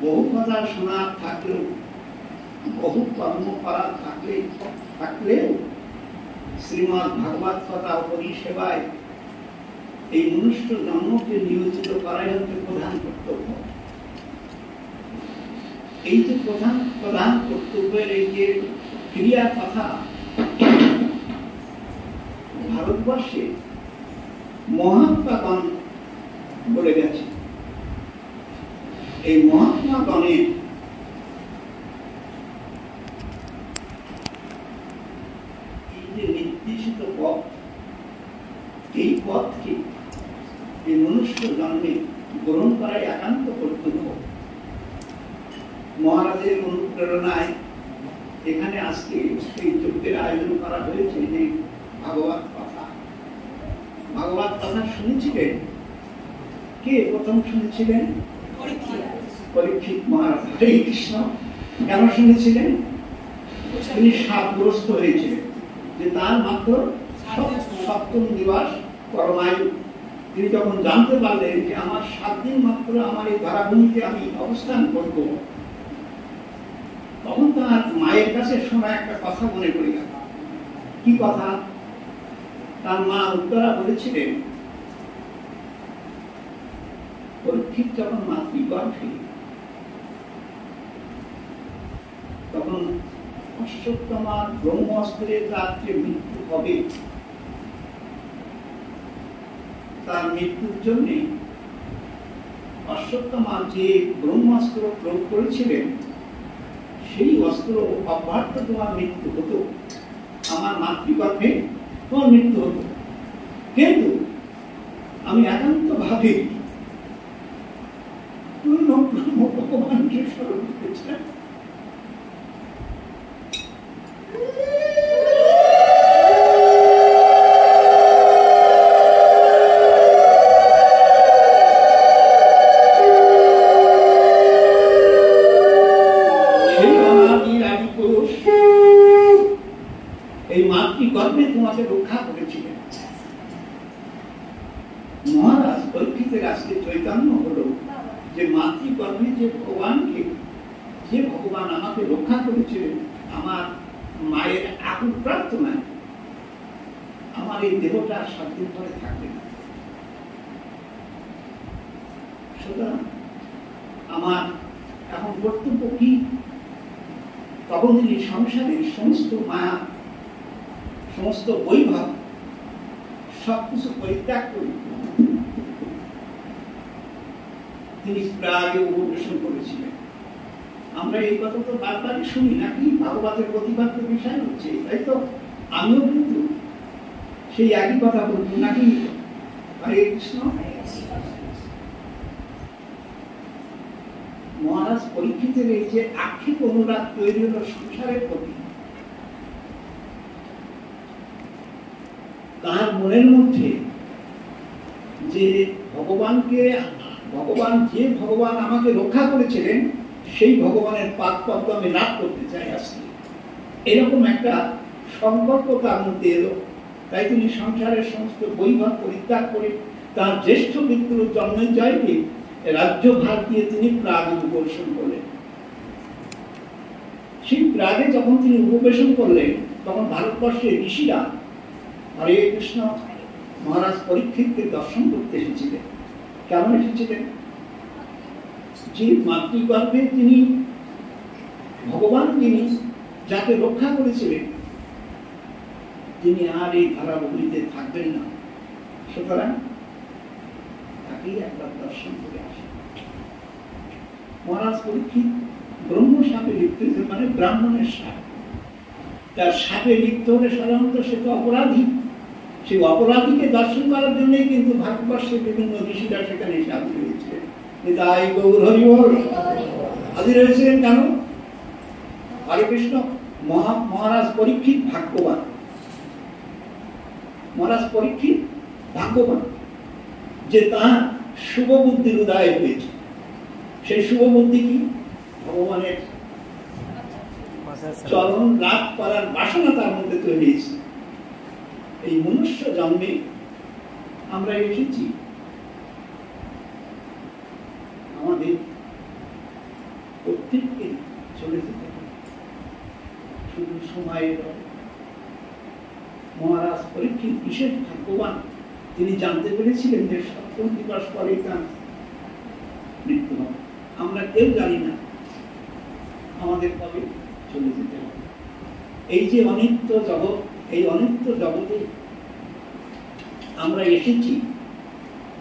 বহু কথা শোনা থাকলেও, বহু কর্ম করা থাকলেও শ্রীমদ্ ভাগবত কথা পরিষেবায় এই মনুষ্য জন্মকে নিয়োজিত করাই হচ্ছে প্রধান কর্তব্য। এই যে প্রধান কর্তব্যের এই যে ক্রিয়া কথা ভারতবর্ষে মহাত্মাগণ বলে গেছে। এই মহাত্মাগণের এই যে নির্দেশিত পথ, এই পথকে এই মনুষ্য জন্মে গ্রহণ করাই একান্ত কর্তব্য। মহারাজের অনুপ্রেরণায় এখানে আজকে এই যজ্ঞের আয়োজন করা হয়েছে। যে ভাগবত কথা, ভাগবত কথা শুনেছিলেন কে? প্রথম শুনেছিলেন পরীক্ষিত মহারাজ। হরে কৃষ্ণ। কেন শুনেছিলেন? তিনি শাপগ্রস্ত হয়েছিলেন যে তার মাত্র 7ম দিবস পরমায়ু। তিনি যখন জানতে পারলেন যে আমার 7 দিন মাত্র আমার এই ধরাভূমিতে আমি অবস্থান করব, তখন তার মায়ের কাছে শোনা একটা কথা মনে পড়ে গেল। কি কথা? তার মা উত্তরা বলেছিলেন, পরীক্ষিত যখন মাতৃগর্ভে, তখন অশ্বত্থামার ব্রহ্মাস্ত্রের রাত্রে মৃত্যু হবে। তার মৃত্যুর জন্য অশ্বত্থামা যে ব্রহ্মাস্ত্র প্রয়োগ করেছিলেন, সেই অস্ত্র অব্যাহত তোমার মৃত্যু হতো, আমার মাতৃগর্ভে তোমার মৃত্যু হতো। কিন্তু আমি একান্ত ভাবে ভগবানকে স্মরণ করেছিলাম। এই মাতৃগর্ভে তোমাকে রক্ষা করেছিলেন। মহারাজ পরীক্ষিতের আজকে চৈতন্য হলো যে মাতৃগর্ভে যে ভগবান আমাকে রক্ষা করেছিলেন, আমার মায়ের আকুল প্রার্থনায় আমার এই দেহটা 7 দিন পরে থাকবে না। সুতরাং আমার এখন কর্তব্য কি? তখন তিনি সংসারের সমস্ত মায়া, সমস্ত বৈভব সবকিছু পরিত্যাগ করে তিনি প্রাগে উপবেশন করেছিলেন। আমরা এই কথা তো বারবারই শুনি নাকি? ভাগবতের প্রতিপাদ্য বিষয় হচ্ছে, তাই তো? আমিও কিন্তু সেই একই কথা বলবো নাকি? হরে কৃষ্ণ। মহারাজ পরীক্ষিতের এই যে আক্ষেপ অনুরাগ তৈরি হলো সংসারের প্রতি, তার মনের মধ্যে যে ভগবান আমাকে রক্ষা করেছিলেন, সেই ভগবানের পাদ পদ্ম আমি লাভ করতে চাই আজকে, এরকম একটা সংকল্প তার মধ্যে এলো। তাই তিনি সংসারের সমস্ত বৈভব পরিত্যাগ করে তার জ্যেষ্ঠ পুত্র জন্মেজয়কে রাজ্যভার দিয়ে তিনি প্রাগে উপবেশন করলেন। সেই প্রাগে যখন তিনি উপবেশন করলেন, তখন ভারতবর্ষের ঋষিরা হরে কৃষ্ণ মহারাজ পরীক্ষিতকে দর্শন করতে এসেছিলেন। কেমন এসেছিলেন? যে মাতৃগর্ভে তিনি ভগবান যিনি যাকে রক্ষা করেছিলেন, তিনি আর এই ধারাভূমিতে থাকবেন না, সুতরাং তাকেই একবার দর্শন করে আসেন। মহারাজ পরীক্ষিত ব্রহ্ম সাপে লিপ্ত হয়েছে, মানে ব্রাহ্মণের সাপ। তার সাপে লিপ্ত হলে সাধারণত সে তো অপরাধী। সেই অপরাধীকে দর্শন করার জন্যই কিন্তু ভারতবর্ষের বিভিন্ন ঋষিরা সেখানে এসে হাজির হয়েছিলেন। তাই গৌর হরি বল হাজির হয়েছিলেন কেন? হরে কৃষ্ণ। মহারাজ পরীক্ষিত ভাগ্যবান, মহারাজ পরীক্ষিত ভাগ্যবান যে তার শুভ বুদ্ধির উদয় হয়েছে। সেই শুভ বুদ্ধি কি? ভগবানের চরণ লাভ করার বাসনা তার মধ্যে তৈরি হয়েছে। এই মনুষ্য জন্মে আমরা এসেছি আমাদের প্রত্যেককে চলে যেতে হবে, শুধু সময়ের। মহারাজ পরীক্ষিত বিশেষ ভাগ্যবান, তিনি জানতে পেরেছিলেন যে ৭০ দিবস পরে তার মৃত্যু হবে। আমরা কেউ জানি না আমাদের কবে চলে যেতে হবে। এই যে অনিত্য জগৎ, এই অনিত্য জগতে আমরা এসেছি,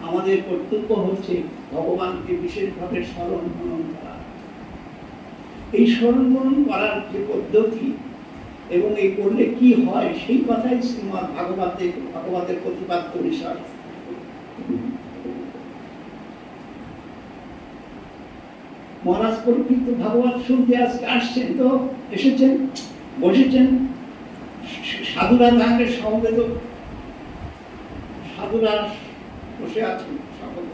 আমাদের কর্তব্য হচ্ছে ভগবানকে বিশেষভাবে স্মরণ মনন করা। এই স্মরণ মনন করার যে পদ্ধতি এবং এই করলে কি হয় সেই কথাই শ্রীমদ্ ভাগবতের প্রতিপাদ্য বিষয়। মহারাজ পরীক্ষিত ভাগবত শুনতে আজকে আসছেন, তো এসেছেন, বসেছেন, সাধুরা তাহাকে সমবেত, সাধুরা বসে আছেন সকলে।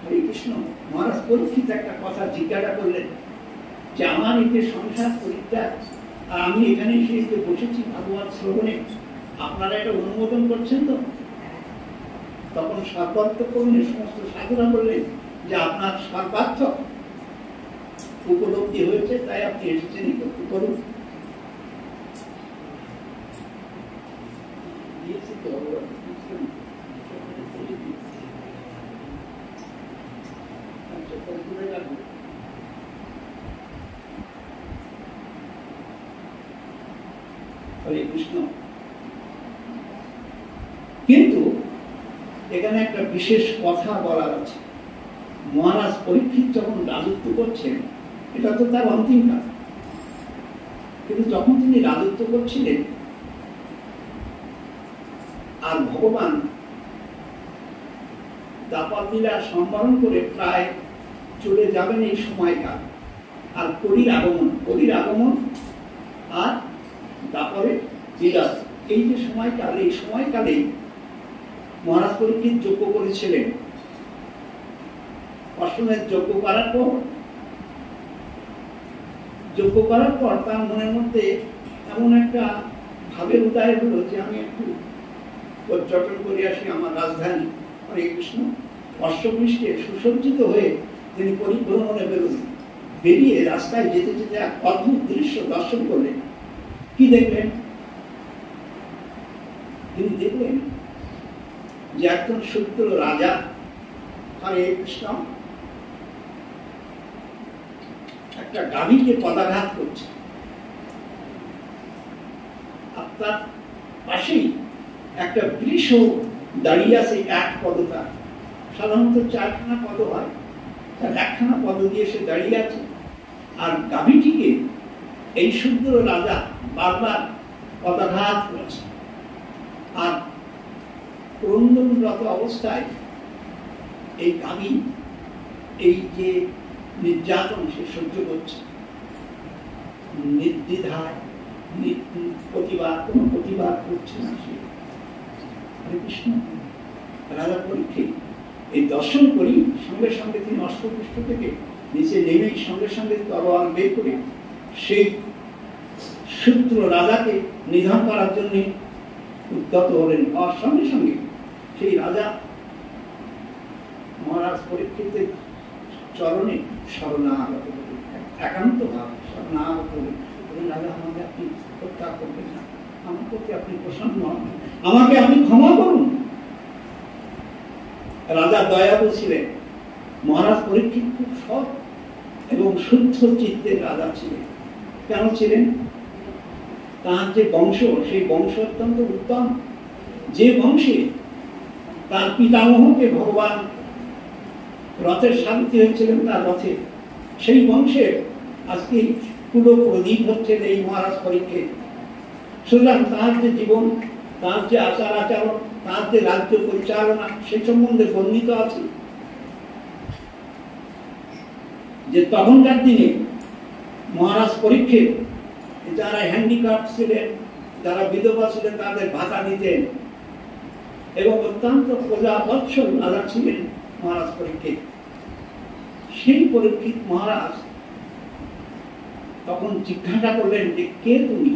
হরে কৃষ্ণ। মহারাজ পরীক্ষিত একটা কথা জিজ্ঞাসা করলেন যে আমার এই যে সংসার পরিত্যাগ, আর আমি এখানে এসে বসেছি ভাগবত শ্রবণে, আপনারা এটা অনুমোদন করছেন তো? তখন সর্বার্থ করলেন, সমস্ত সাধুরা বললেন যে আপনার সর্বার্থ উপলব্ধি হয়েছে, তাই আপনি এসেছেন, করুন। হরে কৃষ্ণ। কিন্তু এখানে একটা বিশেষ কথা বলার আছে। মহারাজ পরীক্ষিত যখন রাজত্ব করছেন, এটা তো তার অন্তিম কাজ, কিন্তু যখন তিনি রাজত্ব করছিলেন আর ভগবান দাপর লীলা সম্বরণ করে প্রায় চলে যাবেন এই সময়কাল, আর কলির আগমন আর দাপরে লীলা, এই যে সময়কাল, এই সময়কালে মহারাজ পরীক্ষিত যজ্ঞ করেছিলেন। অশ্বমেধ যজ্ঞ করার পর তার মনের মধ্যে এমন একটা ভাবের উদয় হলো যে আমি একটু পর্যটন করে আসি আমার রাজধানী। হরে কৃষ্ণ। অশ্বপৃষ্ঠে সুসজ্জিত হয়ে তিনি পরিভ্রমণে বেরিয়ে রাস্তায় যেতে যেতে এক অদ্ভুত দৃশ্য দর্শন করলেন। কি দেখলেন? তিনি দেখলেন যে একজন শূদ্র রাজা, হরে কৃষ্ণ, একটা গাভীকে পদাঘাত করছে। আপনার পাশেই একটা বৃষ দাঁড়িয়ে আছে, এক পদতা, সাধারণত 4খানা পদ হয়, তার 1খানা পদ দিয়ে সে দাঁড়িয়ে আছে। আর গাভীটিকে এই শূদ্র রাজা বারবার পদাঘাত করেছে, আর ক্রন্দনরত অবস্থায় এই গাভী এই যে নির্যাতন সে সহ্য করছে, নির্দ্বিধায়, কোনো প্রতিবাদ করছে না সে। হরে কৃষ্ণ। রাজা পরীক্ষিত এই দর্শন করি সঙ্গে সঙ্গে তিনি অশ্বপৃষ্ঠ থেকে নিচে নেমেই সঙ্গে সঙ্গে তরোয়াল বের করে সেই শূদ্র রাজাকে নিধন করার জন্য উদ্যত হলেন। আর সঙ্গে সঙ্গে সেই রাজা মহারাজ পরীক্ষিতের চরণে শরণাগত হলেন, একান্ত ভাব শরণাগত হলেন। রাজা, আমাকে আপনি হত্যা করবেন না, আমার প্রতি আপনি প্রসন্ন হন, আমাকে আপনি ক্ষমা করুন। রাজা দয়ালু ছিলেন। মহারাজ পরীক্ষিত খুব সৎ এবং শুদ্ধ চিত্তের রাজা ছিলেন। কেন ছিলেন? তার যে বংশ, সেই বংশ অত্যন্ত উত্তম। যে বংশে তার পিতামহকে ভগবান রথের সারথি হয়েছিলেন, তার রথে, সেই বংশের আজকে পুরো প্রদীপ হচ্ছেন এই মহারাজ পরীক্ষিত। সুতরাং তার যে জীবন, তার যে আচার আচরণ, তার যে রাজ্য পরিচালনা, সেই সম্বন্ধে বর্ণিত আছে যে তখনকার দিনে মহারাজ পরীক্ষিত যারা হ্যান্ডিক্যাপ ছিলেন, যারা বিধবা ছিলেন, তাদের ভাতা দিতেন এবং অত্যন্ত প্রজাবৎসল রাজা ছিলেন মহারাজ পরীক্ষিত। সেই পরীক্ষিত মহারাজ তখন জিজ্ঞাসা করলেন যে কে তুমি?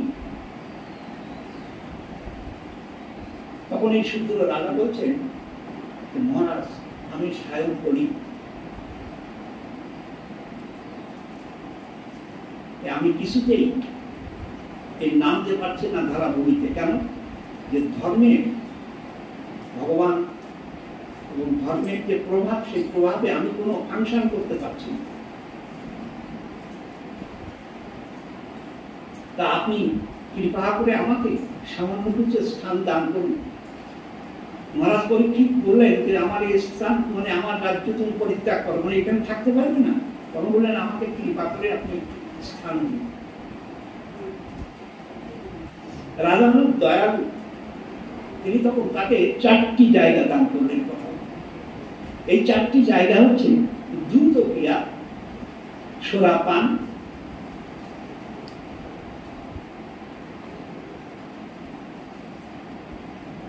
তখন এই শূদ্র রাজা বলছেন, মহারাজ আমি স্বয়ং বলি। আমি কিছুতেই এই নামতে পারছি না ধারা ভূমিতে। কেন? যে ধর্মের ভগবান এবং ধর্মের যে প্রভাব, সেই প্রভাবে আমি কোনো ফাংশন করতে পারছি না। তা আপনি কৃপা করে আমাকে সামান্য কিছু স্থান দান করুন। মহারাজ পরীক্ষিত বললেন যে আমার এই স্থান মানে আমার রাজ্য তুমি পরিত্যাগ করো, মানে এখানে থাকতে পারবে না। তখন বললেন আমাকে কৃপা করে আপনি স্থান দিন। রাজা হলেন দয়ালু, তিনি তখন তাকে 4টি জায়গা দান করলেন। এই 4টি জায়গা হচ্ছে দ্রুত ক্রিয়া, সোরাপান,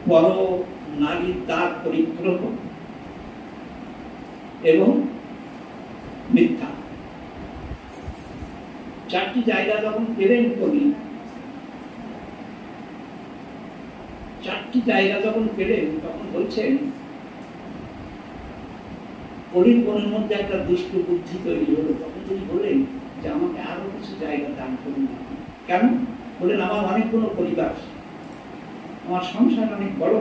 পর নারীর দ্বার পরিগ্রহ এবং মিথ্যা। 4টি জায়গা যখন পেলেন কবি, 4টি জায়গা যখন পেলেন তখন বলছেন কলির মনের মধ্যে একটা দুষ্ট বুদ্ধি তৈরি হলো। তখন তিনি বললেন যে আমাকে আরো কিছু জায়গা দান করুন। কেন? বললেন আমার অনেকগুলো পরিবার, আমার সংসার অনেক বড়,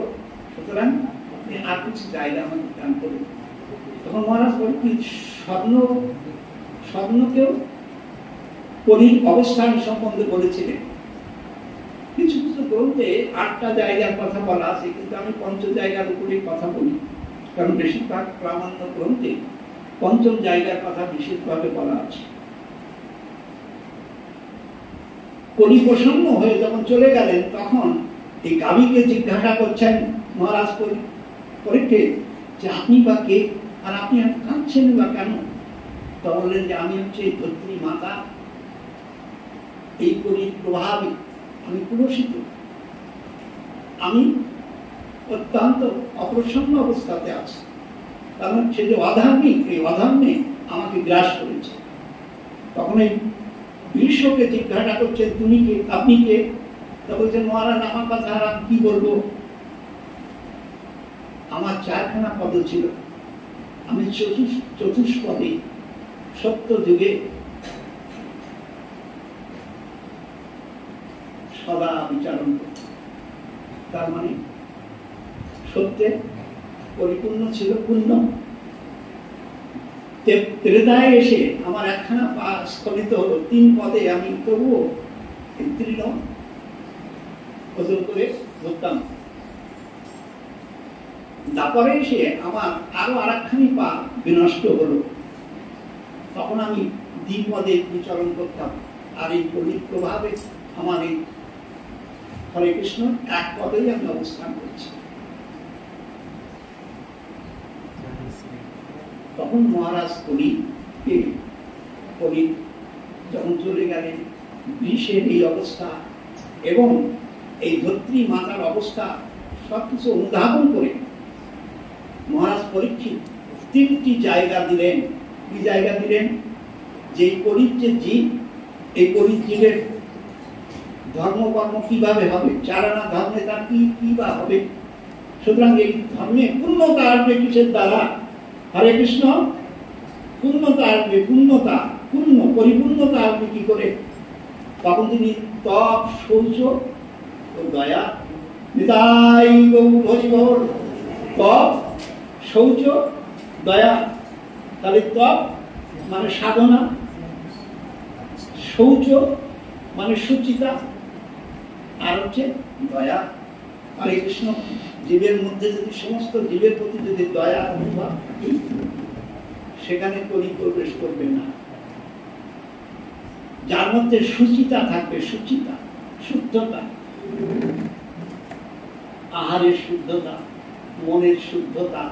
সুতরাং আপনি আর কিছু জায়গা আমাকে দান করুন। তখন মহারাজ পরীক্ষিত স্বপ্নকেও কলির অবস্থান সম্বন্ধে বলেছিলেন। কিছু কিছু গ্রন্থে 8টা জায়গার কথা বলা আছে, কিন্তু আমি 5ম জায়গার উপরে কথা বলি, কারণ বেশিরভাগ প্রামাণ্য গ্রন্থে 5ম জায়গার কথা বিশেষভাবে বলা আছে। কলি প্রসন্ন হয়ে যখন চলে গেলেন তখন এই গাভীকে জিজ্ঞাসা করছেন মহারাজ পরীক্ষিত যে আপনি বা কে, আর আপনি কাঁদছেন বা কেন? তো বললেন যে আমি হচ্ছে ধরিত্রী মাতা, এই কলির প্রভাবে আমি কুলসিত, আমি অত্যন্ত অপ্রসন্ন অবস্থাতে আছি। কারণ সে যে অধার্মিক, এই অধর্মে আমাকে গ্রাস করেছে। তখন এই বিশ্বকে জিজ্ঞাসা করছেন তুমি কে, আপনি কে? তা বলছেন মহারাজ আমার কথা আর আমি কি বলবো, আমার 4খানা পদ ছিল, আমি চতুষ্পদে সত্য যুগে সদা বিচারণ করত। তার মানে সত্যে পরিপূর্ণ ছিল, পূর্ণ। ত্রেতায় এসে আমার 1খানা পা স্খলিত হলো, 3 পদে আমি তবুও তৃণ ওজন করে ধরতাম। তারপরে এসে আমার আরো 1খানি পা বিনষ্ট হলো, তখন আমি দ্বিপদে বিচরণ করতাম। আর এই কলির প্রভাবে আমার এই হরে কৃষ্ণ 1 পদেই আমি অবস্থান করছি। তখন মহারাজ কলি যখন চলে গেলেন, বিষের এই অবস্থা এবং এই ধরিত্রী মাতার অবস্থা সবকিছু অনুধাবন করে মহারাজ পরীক্ষিত 3টি জায়গা দিলেন। কি জায়গা দিলেন? যে কলির যে জীব, এই কলির জীবের ধর্মকর্ম কিভাবে হবে, 4 আনা ধর্মে তার কি বা হবে। সুতরাং এই ধর্মে পূর্ণতা আসবে কিসের দ্বারা? হরে কৃষ্ণ পূর্ণতা আসবে, পরিপূর্ণতা আসবে কি করে? তখন তিনি তপ, শৌচ ও দয়া, নিতাই গৌর হরি বল, তপ, শৌচ, দয়া। তাহলে তপ মানে সাধনা, শৌচ মানে সুচিতা, আর হচ্ছে দয়া। হরে কৃষ্ণ জীবের মধ্যে যদি সমস্ত জীবের প্রতি যদি দয়া অনুভব থাকে, সেখানে কলি প্রবেশ করবে না। যার মধ্যে সুচিতা থাকবে, সুচিতা, শুদ্ধতা, আহারের শুদ্ধতা, মনের শুদ্ধতা,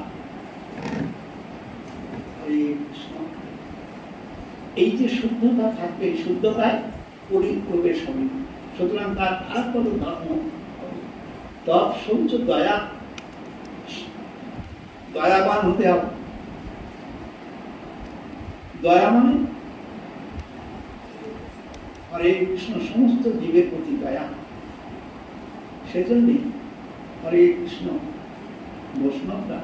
এই যে শুদ্ধতা থাকবে, শুদ্ধতায় কলির প্রবেশ হবে। সুতরাং তার আর কোনো ধর্ম তপ, শৌচ, দয়া, দয়াবান হতে হবে। দয়া মানে হরে কৃষ্ণ সমস্ত জীবের প্রতি দয়া। সেজন্যই হরে কৃষ্ণ বৈষ্ণবরা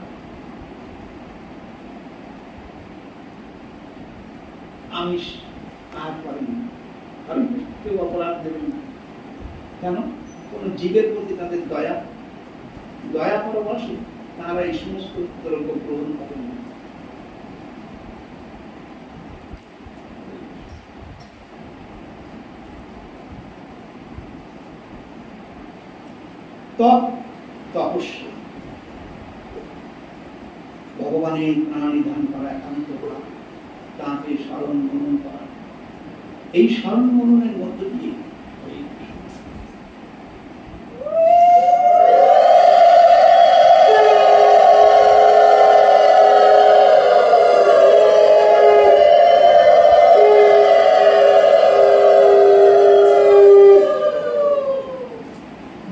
আমিষ আর করেন, কারণ কেউ অপরাধ দেবেন না। কেন? কোন জীবের প্রতি তাদের দয়া পরবশে তারা এই সমস্ত দ্রব্য গ্রহণ করেন না। তপস্যা, ভগবানের প্রাণানিধান করা, একান্ত করা, তাকে স্মরণ মনন করা। এই স্মরণ মননের মধ্য দিয়ে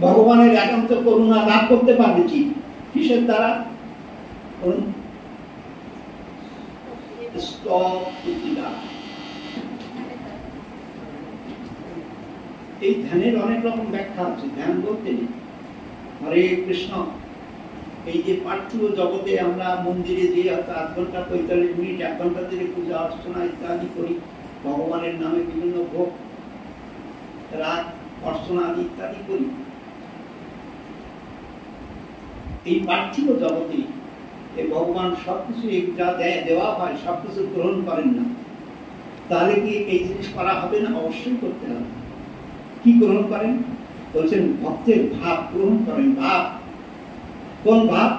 ভগবানের একান্ত করুণা লাভ করতে পারবে। কিসের দ্বারা? এই ধ্যানের অনেক রকম ব্যাখ্যা আছে। ধ্যান বলতে হরে কৃষ্ণ, এই যে পার্থিব জগতে আমরা মন্দিরে যে 8 ঘন্টা 45 মিনিট 1 ঘন্টা ধরে পূজা অর্চনা ইত্যাদি করি, ভগবানের নামে বিভিন্ন ভোগ রাগ অর্চনা ইত্যাদি করি, এই পার্থিব জগতে ভগবান সবকিছু যা দেওয়া হয় সবকিছু গ্রহণ করেন না। তাহলে কি এই জিনিস করা হবে না? অবশ্যই করতে হবে। কি গ্রহণ করেন? বলছেন ভক্তের ভাব গ্রহণ করেন। ভাব, কোন ভাব?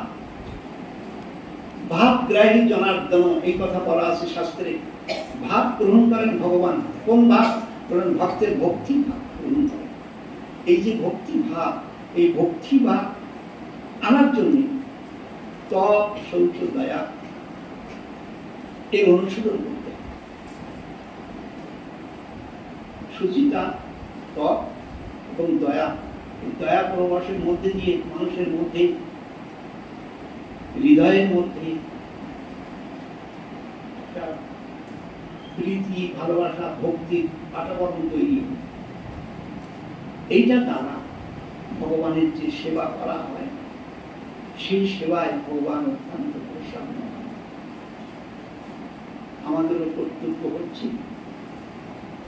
ভাব গ্রাহী জনার্দন, এই কথা বলা আছে শাস্ত্রে। ভাব গ্রহণ করেন ভগবান। কোন ভাব? বলেন ভক্তের ভক্তি ভাব গ্রহণ করেন। এই যে ভক্তি ভাব, এই ভক্তি ভাব আনার জন্য তপ, শৌচ, দয়া এই অনুশীলন করতে। সুচিতা, তপ এবং দয়া, দয়া পরবশের মধ্যে দিয়ে মানুষের মধ্যে, হৃদয়ের মধ্যে প্রীতি, ভালোবাসা, ভক্তির বাতাবরণ তৈরি। এইটা দ্বারা ভগবানের যে সেবা করা হয়, সেই সেবায় ভগবান অত্যন্ত প্রসন্ন। আমাদেরও কর্তব্য হচ্ছে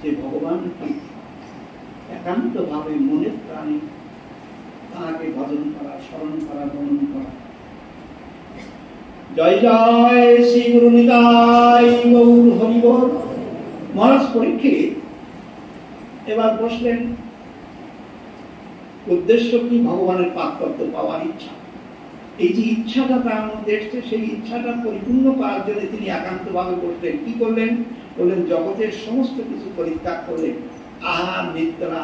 যে ভগবানকে একান্ত ভাবে মনের প্রাণে তাকে ভজন করা, স্মরণ করা, মনন করা। জয় জয় শ্রী গুরু নিতাই গৌর হরি বল। মহারাজ পরীক্ষিত এবার বসলেন। উদ্দেশ্য কি? ভগবানের পাদপদ্ম পাওয়ার ইচ্ছা। এই যে ইচ্ছাটা তার মধ্যে এসছে, সেই ইচ্ছাটা পরিপূর্ণ করার জন্য তিনি একান্ত ভাবে বসলেন। কি করলেন? বললেন জগতের সমস্ত কিছু পরিত্যাগ করলেন, আহার নিদ্রা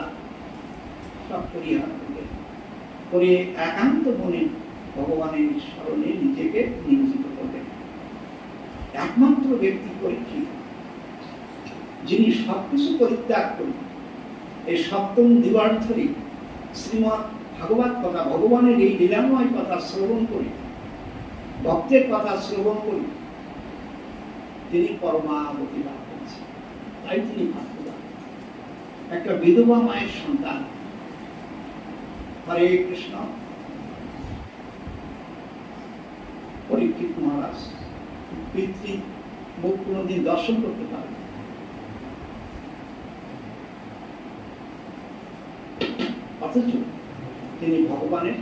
সব পরিহার করলেন, করে একান্ত মনে ভগবানের স্মরণে নিজেকে নিয়োজিত করলেন। একমাত্র ব্যক্তি পরীক্ষিত যিনি সবকিছু পরিত্যাগ করেন। এই সপ্তম দিবার্থরে শ্রীমৎ ভাগবত কথা, ভগবানের এই লীলাময় কথা শ্রবণ করি, ভক্তের কথা শ্রবণ করি, তিনি পরমাগতি লাভ করেছেন। তাই তিনি ভাগ্যবান। একটা বিধবা মায়ের সন্তান। হরে কৃষ্ণ। পরীক্ষিত মহারাজ পিতৃ মুখ কোনদিন দর্শন করতে পারে, অথচ তিনি ভগবানের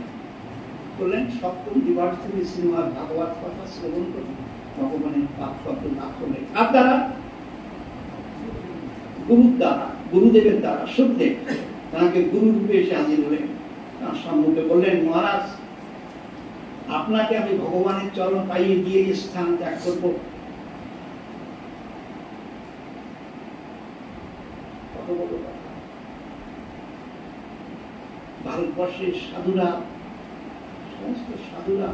করলেন সপ্তম দিবার্থে শ্রীমৎ ভাগবত কথা শ্রবণ করে ভগবানের পাদপদ্ম লাভ করলেন। আর দ্বারা গুরুর দ্বারা, গুরুদেবের দ্বারা সুখদেব তাকে গুরু রূপে এসে হাজির হলেন। তার সম্মুখে বললেন, মহারাজ আপনাকে আমি ভগবানের চরণ পাইয়ে দিয়ে স্থান ত্যাগ করবো। কত বড় কথা! ভারতবর্ষের সাধুরা, সমস্ত সাধুরা,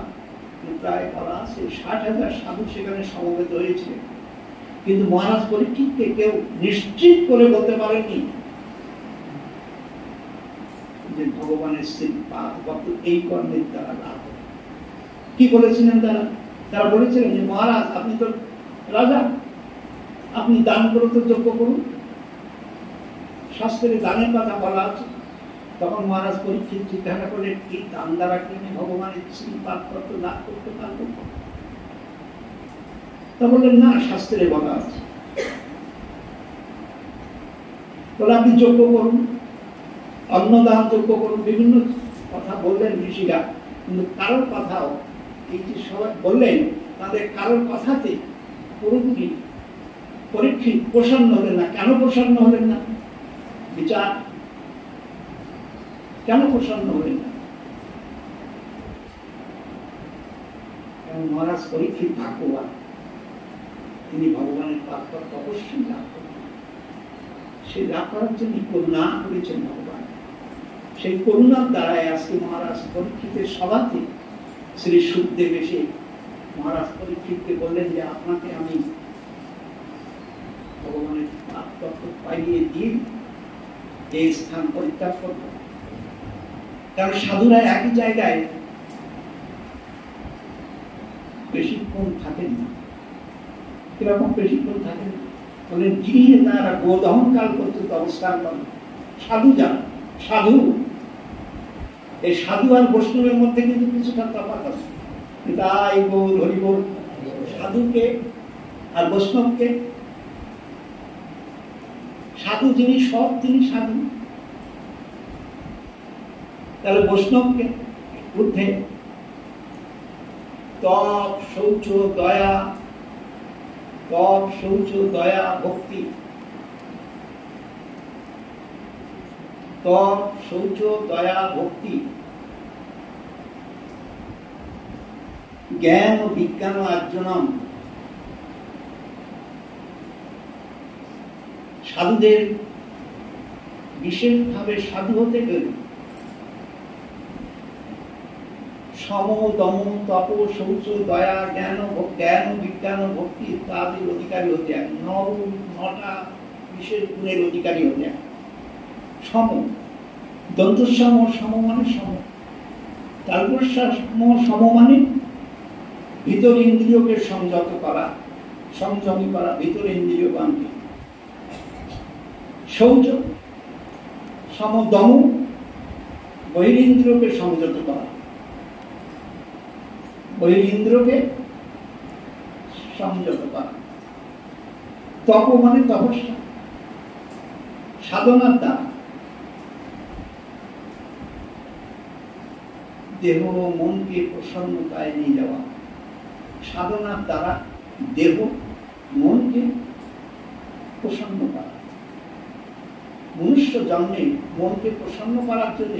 প্রায় বলা আছে 60,000 সাধু সেখানে সমবেত হয়েছে, কিন্তু মহারাজ পরীক্ষিতকে কেউ নিশ্চিত করে বলতে পারেনি যে ভগবানের এই কর্মের দ্বারা লাভ হবে। কি বলেছিলেন তারা? তারা বলেছিলেন যে মহারাজ আপনি তো রাজা, আপনি দান করুন, তো যজ্ঞ করুন, শাস্ত্রে দানের কথা বলা আছে। তখন মহারাজ পরীক্ষিত জিজ্ঞাসা করলেন, এই দান দ্বারা কি আমি ভগবানের পাদপদ্ম লাভ করতে পারবো? তা বললেন, না, শাস্ত্রে বলা আছে বলে আপনি যজ্ঞ করুন, অন্নদান যজ্ঞ করুন, বিভিন্ন কথা বললেন ঋষিরা, কিন্তু কারোর কথাও এই যে সবাই বললেন তাদের কারোর কথাতে পুরোপুরি পরীক্ষিত প্রসন্ন হলেন না। কেন প্রসন্ন হলেন না? বিচার, কেন প্রসন্ন হলেন না? কারণ মহারাজ পরীক্ষিত ভাগ্যবান, তিনি ভগবানের পাত্র অবশ্যই লাভ করবেন। সেই লাভ করার জন্য করুণা করেছেন ভগবান। সেই করুণার দ্বারাই আজকে মহারাজ পরীক্ষিতের সভাতে শ্রী সুখদেব এসে মহারাজ পরীক্ষিতকে বললেন যে আপনাকে আমি ভগবানের পাত্র পাইয়ে দিয়ে এই স্থান পরিত্যাগ করব। কারণ সাধুরা একই জায়গায় বেশিক্ষণ থাকেন না। কিরকম বেশিক্ষণ থাকেন? বলেন গৃহে তারা গোদহনকাল পর্যন্ত অবস্থান করেন। সাধু যারা সাধু, এই সাধু আর বৈষ্ণবের মধ্যে কিন্তু কিছুটা তফাৎ আছে। তাই গৌর হরিবোল। সাধুকে আর বৈষ্ণবকে, সাধু যিনি সব তিনি সাধু, তাহলে বৈষ্ণবকে ঊর্ধ্বে তপ শৌচ দয়া, তপ শৌচ দয়া ভক্তি, তপ শৌচ দয়া ভক্তি, জ্ঞান ও বিজ্ঞান আর্জনম। সাধুদের বিশেষভাবে সাধু হতে গেলে সম দম তপ শৌচ দয়া জ্ঞান বিজ্ঞান ভক্তি ইত্যাদির অধিকারী হতে হয়। নটা বিশেষ গুণের অধিকারী হতে হয়। সম, দন্তসম, সম মানে সম। তারপর সম মানে ভিতর ইন্দ্রিয়কে সংযত করা, সংযমী করা ভিতর ইন্দ্রিয়গণকে। শৌচ, সমদম বহিরিন্দ্রিয়কে সংযত করা, বহিরিন্দ্রিয়কে সংযত করা। তপ মানে তপস্যা, সাধনার দ্বারা দেহ মনকে প্রসন্নতায় নিয়ে যাওয়া। সাধনার দ্বারা দেহ মনকে প্রসন্ন করা। মনুষ্য জন্মে মনকে প্রসন্ন করার জন্য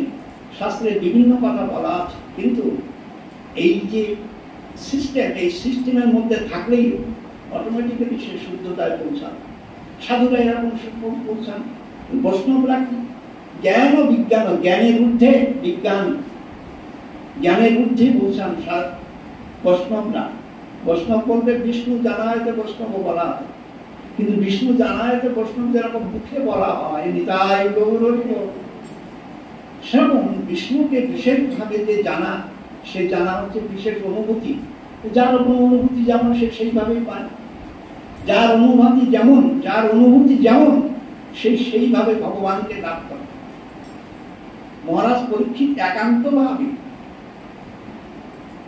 শাস্ত্রে বিভিন্ন কথা বলা আছে, কিন্তু এই যে সিস্টেম, এই সিস্টেমের মধ্যে থাকলেই অটোমেটিক্যালি সে শুদ্ধতায় পৌঁছান। সাধুরা এরকম পৌঁছান। বৈষ্ণবরা জ্ঞান ও বিজ্ঞান, জ্ঞানের ঊর্ধ্বে বিজ্ঞান, জ্ঞানের ঊর্ধ্বে পৌঁছান বৈষ্ণবরা। বৈষ্ণব বলতে বিষ্ণু জানায়তে বৈষ্ণব বলা হয়, কিন্তু বিষ্ণু জানায়তে বৈষ্ণব যেরকম মুখে বলা হয় নিতাই গৌর হরিবোল, সেরকম বিষ্ণুকে বিশেষভাবে যে জানা, সে জানা হচ্ছে বিশেষ অনুভূতি। যার অনুভূতি যেমন সে সেইভাবেই পায়। যার অনুভূতি যেমন, যার অনুভূতি যেমন সে সেইভাবে ভগবানকে লাভ করে। মহারাজ পরীক্ষিত একান্তভাবে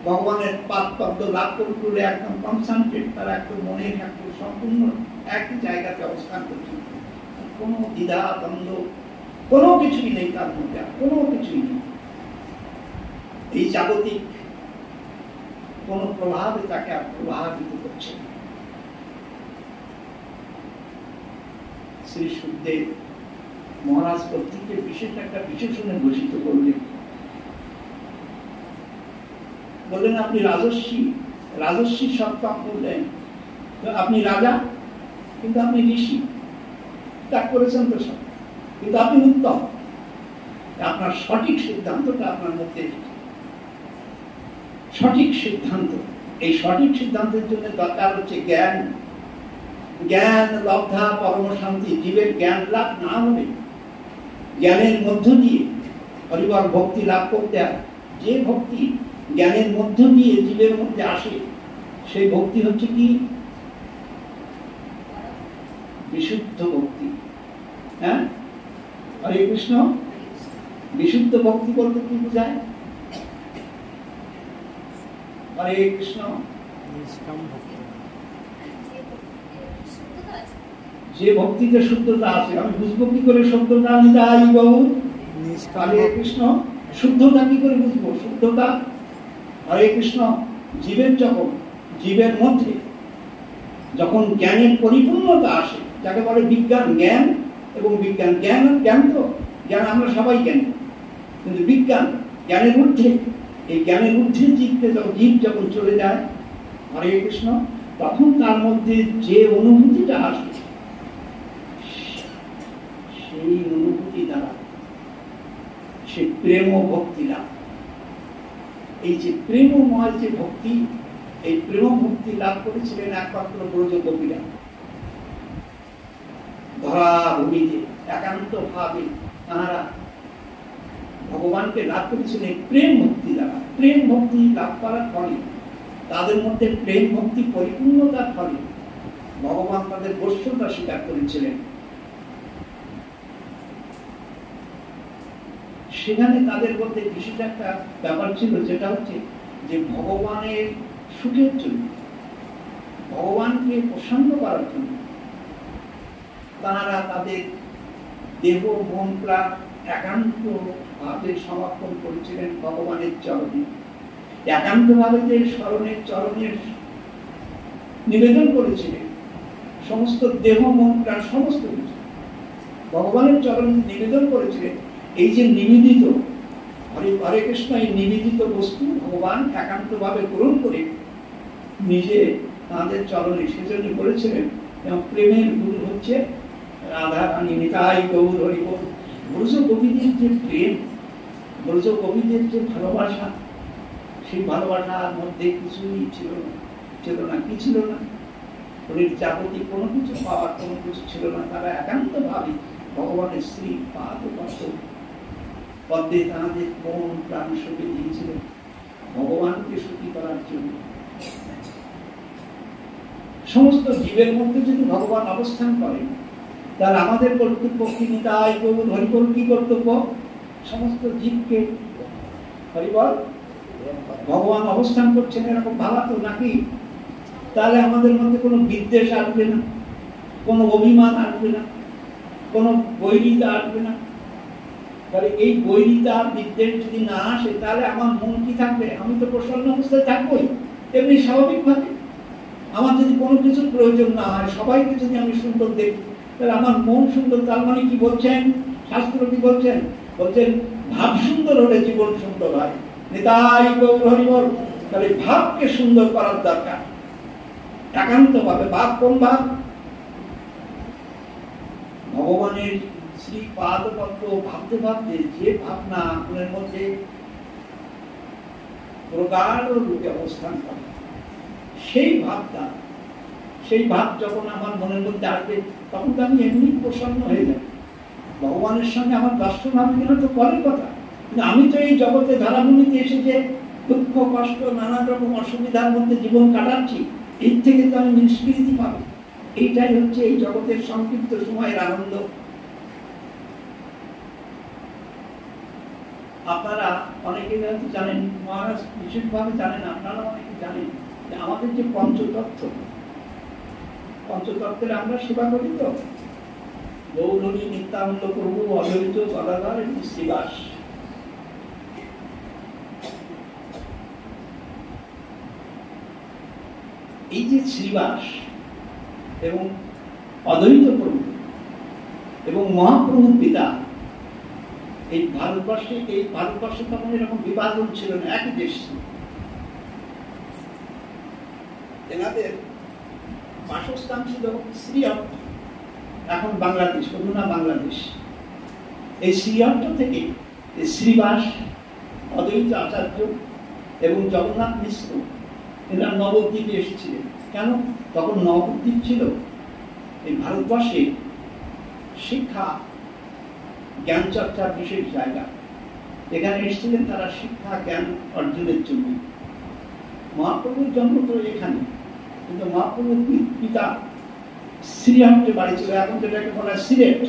ভগবানের পাদপদ্ম লাভ করলে একদম কনসেন্ট্রেট, তার একদম মনে একদম সম্পূর্ণ একই জায়গাতে অবস্থান করছে। কোনো দ্বিধা দ্বন্দ্ব কোনো কিছুই নেই তার মধ্যে, কোনো কিছুই নেই। এই জাগতিক কোন প্রভাবে তাকে আর প্রভাবিত করছে। শ্রী সুখদেব মহারাজ কর্তৃকের বিশেষ একটা বিশেষণে ঘোষিত করলেন। বললেন আপনি রাজস্বী, রাজস্বী সত্তা বললেন আপনি রাজা, কিন্তু আপনি ঋষি, ত্যাগ করেছেন তো সব, কিন্তু আপনি উত্তম। আপনার সঠিক সিদ্ধান্তটা আপনার মধ্যে, সঠিক সিদ্ধান্ত। এই সঠিক সিদ্ধান্তের জন্য দরকার হচ্ছে জ্ঞান। জ্ঞান লব্ধা পরম শান্তি। জীবের জ্ঞান লাভ না হলে জ্ঞানের মধ্য দিয়ে হরিবল ভক্তি লাভ করতে হয়। যে ভক্তি জ্ঞানের মধ্য দিয়ে জীবের মধ্যে আসে, সেই ভক্তি হচ্ছে কি? বিশুদ্ধ ভক্তি। হ্যাঁ, হরে কৃষ্ণ। বিশুদ্ধ ভক্তি বলতে কি বোঝায়? হরে কৃষ্ণ। যে ভক্তিতে শুদ্ধতা আছে, আমি বুঝবো কি করে শুদ্ধতা? নিতাই গৌর হরে কৃষ্ণ। শুদ্ধতা কি করে বুঝবো? শুদ্ধতা হরে কৃষ্ণ জীবের যখন জীবের মধ্যে যখন জ্ঞানের পরিপূর্ণতা আসে, যাকে বলে বিজ্ঞান, জ্ঞান এবং বিজ্ঞান। জ্ঞান জ্ঞান তো জ্ঞান আমরা সবাই জ্ঞানী, কিন্তু বিজ্ঞান জ্ঞানের ঊর্ধ্বে। এই জ্ঞানের ঊর্ধ্বে জীব যখন চলে যায় হরে কৃষ্ণ, তখন তার মধ্যে যে অনুভূতিটা আসে, সেই অনুভূতি দ্বারা সে প্রেম ও ভক্তি লাভ। এই যে প্রেমময় যে ভক্তি, এই প্রেম ভক্তি লাভ করেছিলেন একমাত্র ব্রজ গোপীরা। ধরা ভূমিতে একান্ত ভাবে তাঁরা ভগবানকে লাভ করেছিলেন প্রেম ভক্তি দ্বারা। প্রেম ভক্তি লাভ করার ফলে, তাদের মধ্যে প্রেম ভক্তি পরিপূর্ণতার ফলে ভগবান তাদের বৈষ্ণবতা স্বীকার করেছিলেন। সেখানে তাদের মধ্যে বিশেষ একটা ব্যাপার ছিল, যেটা হচ্ছে যে ভগবানের সুখের জন্য, ভগবানকে প্রসন্ন করার জন্য তারা তাদের দেহ মন প্রাণ একান্ত ভাবে সমর্পণ করেছিলেন ভগবানের চরণে। একান্ত ভাবে যে স্মরণের চরণের নিবেদন করেছিলেন, সমস্ত দেহ মন প্রাণ সমস্ত কিছু ভগবানের চরণে নিবেদন করেছিলেন। এই যে নিবেদিত হরে কৃষ্ণ, এই নিবেদিত বস্তু ভগবান একান্ত ভাবে গ্রহণ করে নিজে তাঁদের চরণে সেজন্য বলেছিলেন। এবং প্রেমের গুরু হচ্ছে রাধা রানী, নিতাই গৌর হরি বল। ব্রজ কবিদের যে প্রেম, ব্রজ কবিদের যে ভালোবাসা, সেই ভালোবাসার মধ্যে কিছুই ছিল না। কি ছিল না? ওদের জাগতিক কোনো কিছু পাওয়ার কোনো কিছু ছিল না। তারা একান্ত ভাবে ভগবানের শ্রী পাদ পদ্মে তাঁদের মন প্রাণ সঁপে দিয়েছিলেন ভগবানকে সুখী করার জন্য। সমস্ত জীবের মধ্যে যদি ভগবান অবস্থান করেন, তাহলে আমাদের কর্তব্য কি? নিতাই গৌর হরিবল কি কর্তব্য? সমস্ত জীবকে হরিবল ভগবান অবস্থান করছেন এরকম ভাবাতো নাকি? তাহলে আমাদের মধ্যে কোনো বিদ্বেষ আসবে না, কোনো অভিমান আসবে না, কোনো বৈরিতা আসবে না। তাহলে এই বৈরিতা বিদ্বেষ যদি না আসে, তাহলে আমার মন কি থাকবে? আমি তো প্রসন্ন অবস্থায় থাকবোই এমনি স্বাভাবিকভাবে। আমার যদি কোনো কিছুর প্রয়োজন না হয়, সবাইকে যদি আমি সুন্দর দেখি, তাহলে আমার মন সুন্দর। তার মানে কি বলছেন শাস্ত্র? কি বলছেন? বলছেন ভাব সুন্দর হলে জীবন সুন্দর হয়। নিতাই গৌর হরি বল। তাহলে ভাবকে সুন্দর করার দরকার একান্ত ভাবে। ভাব কোন ভাব? ভগবানের শ্রী পাদ পদ্ম ভাবতে ভাবতে যে ভাবনা মনের মধ্যে প্রগাঢ় রূপে অবস্থান করে, সেই ভাবটা, সেই ভাব যখন আমার মনের মধ্যে আসবে, তখন তো আমি এমনি প্রসন্ন হয়ে যাব। ভগবানের সঙ্গে আমার দর্শন হবে কিনা তো পরের কথা, কিন্তু আমি তো এই জগতে ধারাভূমিতে এসে যে দুঃখ কষ্ট নানা রকম অসুবিধার মধ্যে জীবন কাটাচ্ছি, এর থেকে তো আমি নিষ্কৃতি পাবো। এইটাই হচ্ছে এই জগতের সংক্ষিপ্ত সময়ের আনন্দ। আপনারা অনেকে হয়তো জানেন, মহারাজ বিশেষভাবে জানেন, আপনারা অনেকে জানেন যে আমাদের যে পঞ্চতত্ত্ব, পঞ্চতত্ত্বের আমরা সেবা করি তো। গৌরী নিত্যানন্দ প্রভু অদ্বৈত গদাধর শ্রীবাস। এই যে শ্রীবাস এবং অদ্বৈত প্রভু এবং মহাপ্রভুর পিতা, এই ভারতবর্ষে তখন এরকম বিভাজন ছিল না, একই দেশ ছিল। এনাদের বাসস্থান ছিল শ্রীহট্ট, এখন বাংলাদেশ, অধুনা বাংলাদেশ। এই শ্রীহট্ট থেকে শ্রীবাস, অদ্বৈত আচার্য এবং জগন্নাথ মিশ্র এরা নবদ্বীপে এসেছিলেন। কেন? তখন নবদ্বীপ ছিল এই ভারতবর্ষে শিক্ষা জ্ঞান চর্চার বিশেষ জায়গা। এখানে এসেছিলেন তারা শিক্ষা জ্ঞান অর্জনের জন্য। মহাপ্রভুর জন্ম তো এখানে, কিন্তু মহাপ্রভুর পিতা শ্রীহট্টে বাড়ি ছিল, এখন যেটাকে বলা হয় সিলেট।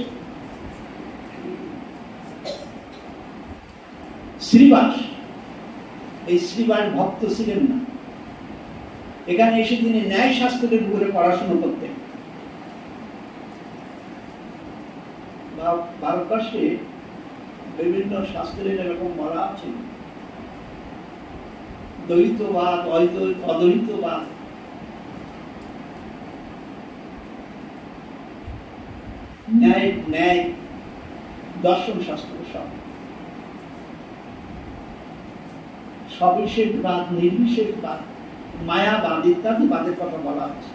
শ্রীবাস, এই শ্রীবাস ভক্ত ছিলেন না। এখানে এসে তিনি ন্যায় শাস্ত্রের উপরে পড়াশোনা করতেন। ভারতবর্ষে বিভিন্ন শাস্ত্রের এরকম বলা আছে, দ্বৈতবাদ, অদ্বৈতবাদ, ন্যায় দর্শন শাস্ত্র, সবিশেষবাদ, নির্বিশেষবাদ, মায়াবাদ ইত্যাদি বাদের কথা বলা আছে।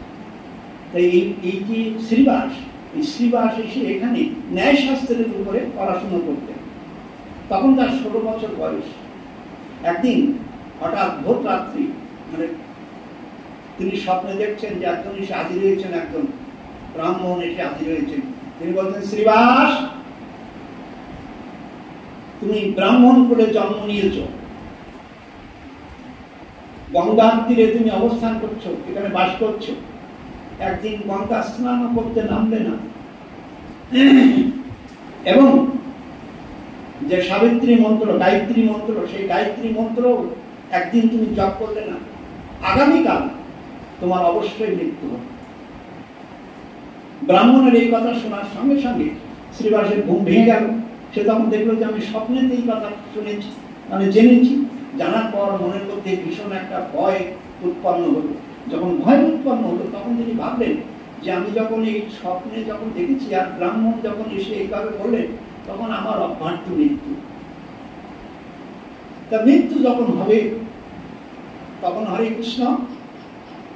তাই এই যে শ্রীবাস এসে এখানে ন্যায় শাস্ত্রের উপরে পড়াশোনা করতেন। তখন তার 16 বছর বয়স। একদিন হঠাৎ ভোর রাত্রি তিনি স্বপ্নে দেখছেন যে একজন এসে হাজির হয়েছেন, একজন ব্রাহ্মণ এসে হাজির হয়েছেন। তিনি বলছেন, শ্রীবাস, তুমি ব্রাহ্মণ করে জন্ম নিয়েছ, গঙ্গার তীরে তুমি অবস্থান করছো, এখানে বাস করছো, একদিন গঙ্গা স্নান করতে নামবে না, এবং যে সাবিত্রী মন্ত্র, গায়ত্রী মন্ত্র, সেই গায়ত্রী মন্ত্র একদিন তুমি জপ করলে না, আগামীকাল তোমার অবশ্যই মৃত্যু হবে। ব্রাহ্মণের এই কথা শোনার সঙ্গে সঙ্গে শ্রীবাসের ঘুম ভেঙে গেল। সে তখন দেখলো যে আমি স্বপ্নেতে এই কথা শুনেছি, জেনেছি। জানার পর মনের মধ্যে ভীষণ একটা ভয় উৎপন্ন হলো। যখন ভয় উৎপন্ন হলো তখন তিনি ভাবলেন যে আমি যখন এই স্বপ্নে যখন দেখেছি আর ব্রাহ্মণ যখন এসে এইভাবে বললেন, তখন আমার অভ্যার্থ মৃত্যু। তা মৃত্যু যখন হবে তখন হরে কৃষ্ণ,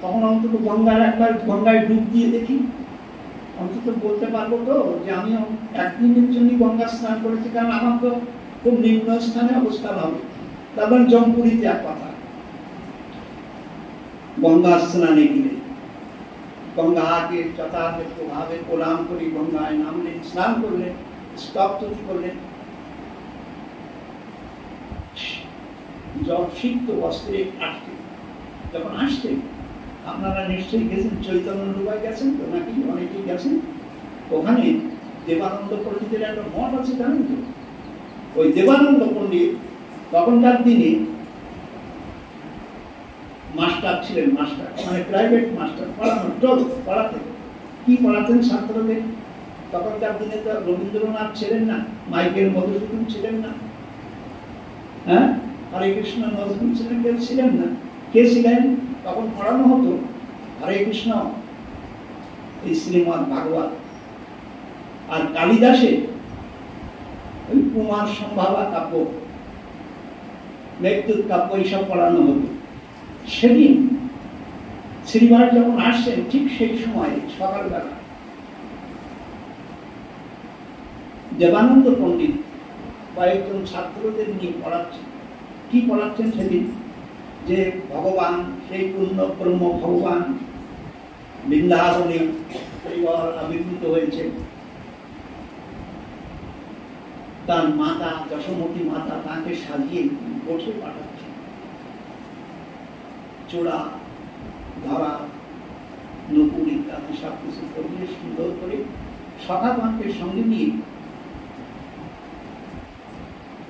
তখন অন্তত গঙ্গায় ডুব দিয়ে দেখি, অন্তত বলতে পারবো তো যে আমি একদিনের জন্য গঙ্গা স্নান করেছি, কারণ আমার তো খুব নিম্ন স্থানে অবস্থান হবে। তারপর জমপুরীতে এক কথা, গঙ্গা স্নানে গেলে গঙ্গাকে যথাযথভাবে প্রণাম করি, গঙ্গায় নামলেন, স্নান করলেন, স্তবস্তুতি করলেন, জল সিক্ত বস্ত্রে আসছে। যখন আসছেন, আপনারা নিশ্চয়ই গেছেন, চৈতন্য ডুবায় গেছেন তো, নাকি অনেকেই গেছেন? ওখানে দেবানন্দ পণ্ডিতের একটা মঠ আছে, জানেন তো? ওই দেবানন্দ পণ্ডিত তখনকার দিনে মাস্টার ছিলেন, প্রাইভেট মাস্টার, পড়াতে। কি পড়াতেন ছাত্রদের? তখনকার দিনে তো রবীন্দ্রনাথ ছিলেন না, মাইকেল মধুসূদন ছিলেন না, হ্যাঁ, হরে কৃষ্ণ নজরুল ছিলেন, কেউ ছিলেন না। কে ছিলেন তখন পড়ানো হতো? হরে কৃষ্ণ, এই শ্রীমদ ভাগবত, আর কালিদাসের ওই কুমার সম্ভাবা কাব্য, মেঘদূত কাব্য, এইসব পড়ানো হতো। সেদিন শ্রীবাস যখন আসছেন, ঠিক সেই সময় সকালবেলা দেবানন্দ পণ্ডিত কয়েকজন ছাত্রদের নিয়ে পড়াচ্ছেন। কি পড়াচ্ছেন সেদিন? যে ভগবান, সেই পূর্ণ ব্রহ্ম ভগবান বৃন্দাবনে আবির্ভূত হয়েছে, তার মাতা যশোমতী মাতা তাকে সাজিয়ে গোঠে পাঠাচ্ছে, চূড়া, ধরা, নকুল ইত্যাদি সব কিছু করিয়ে সুন্দর করে সখাগণকে সঙ্গে নিয়ে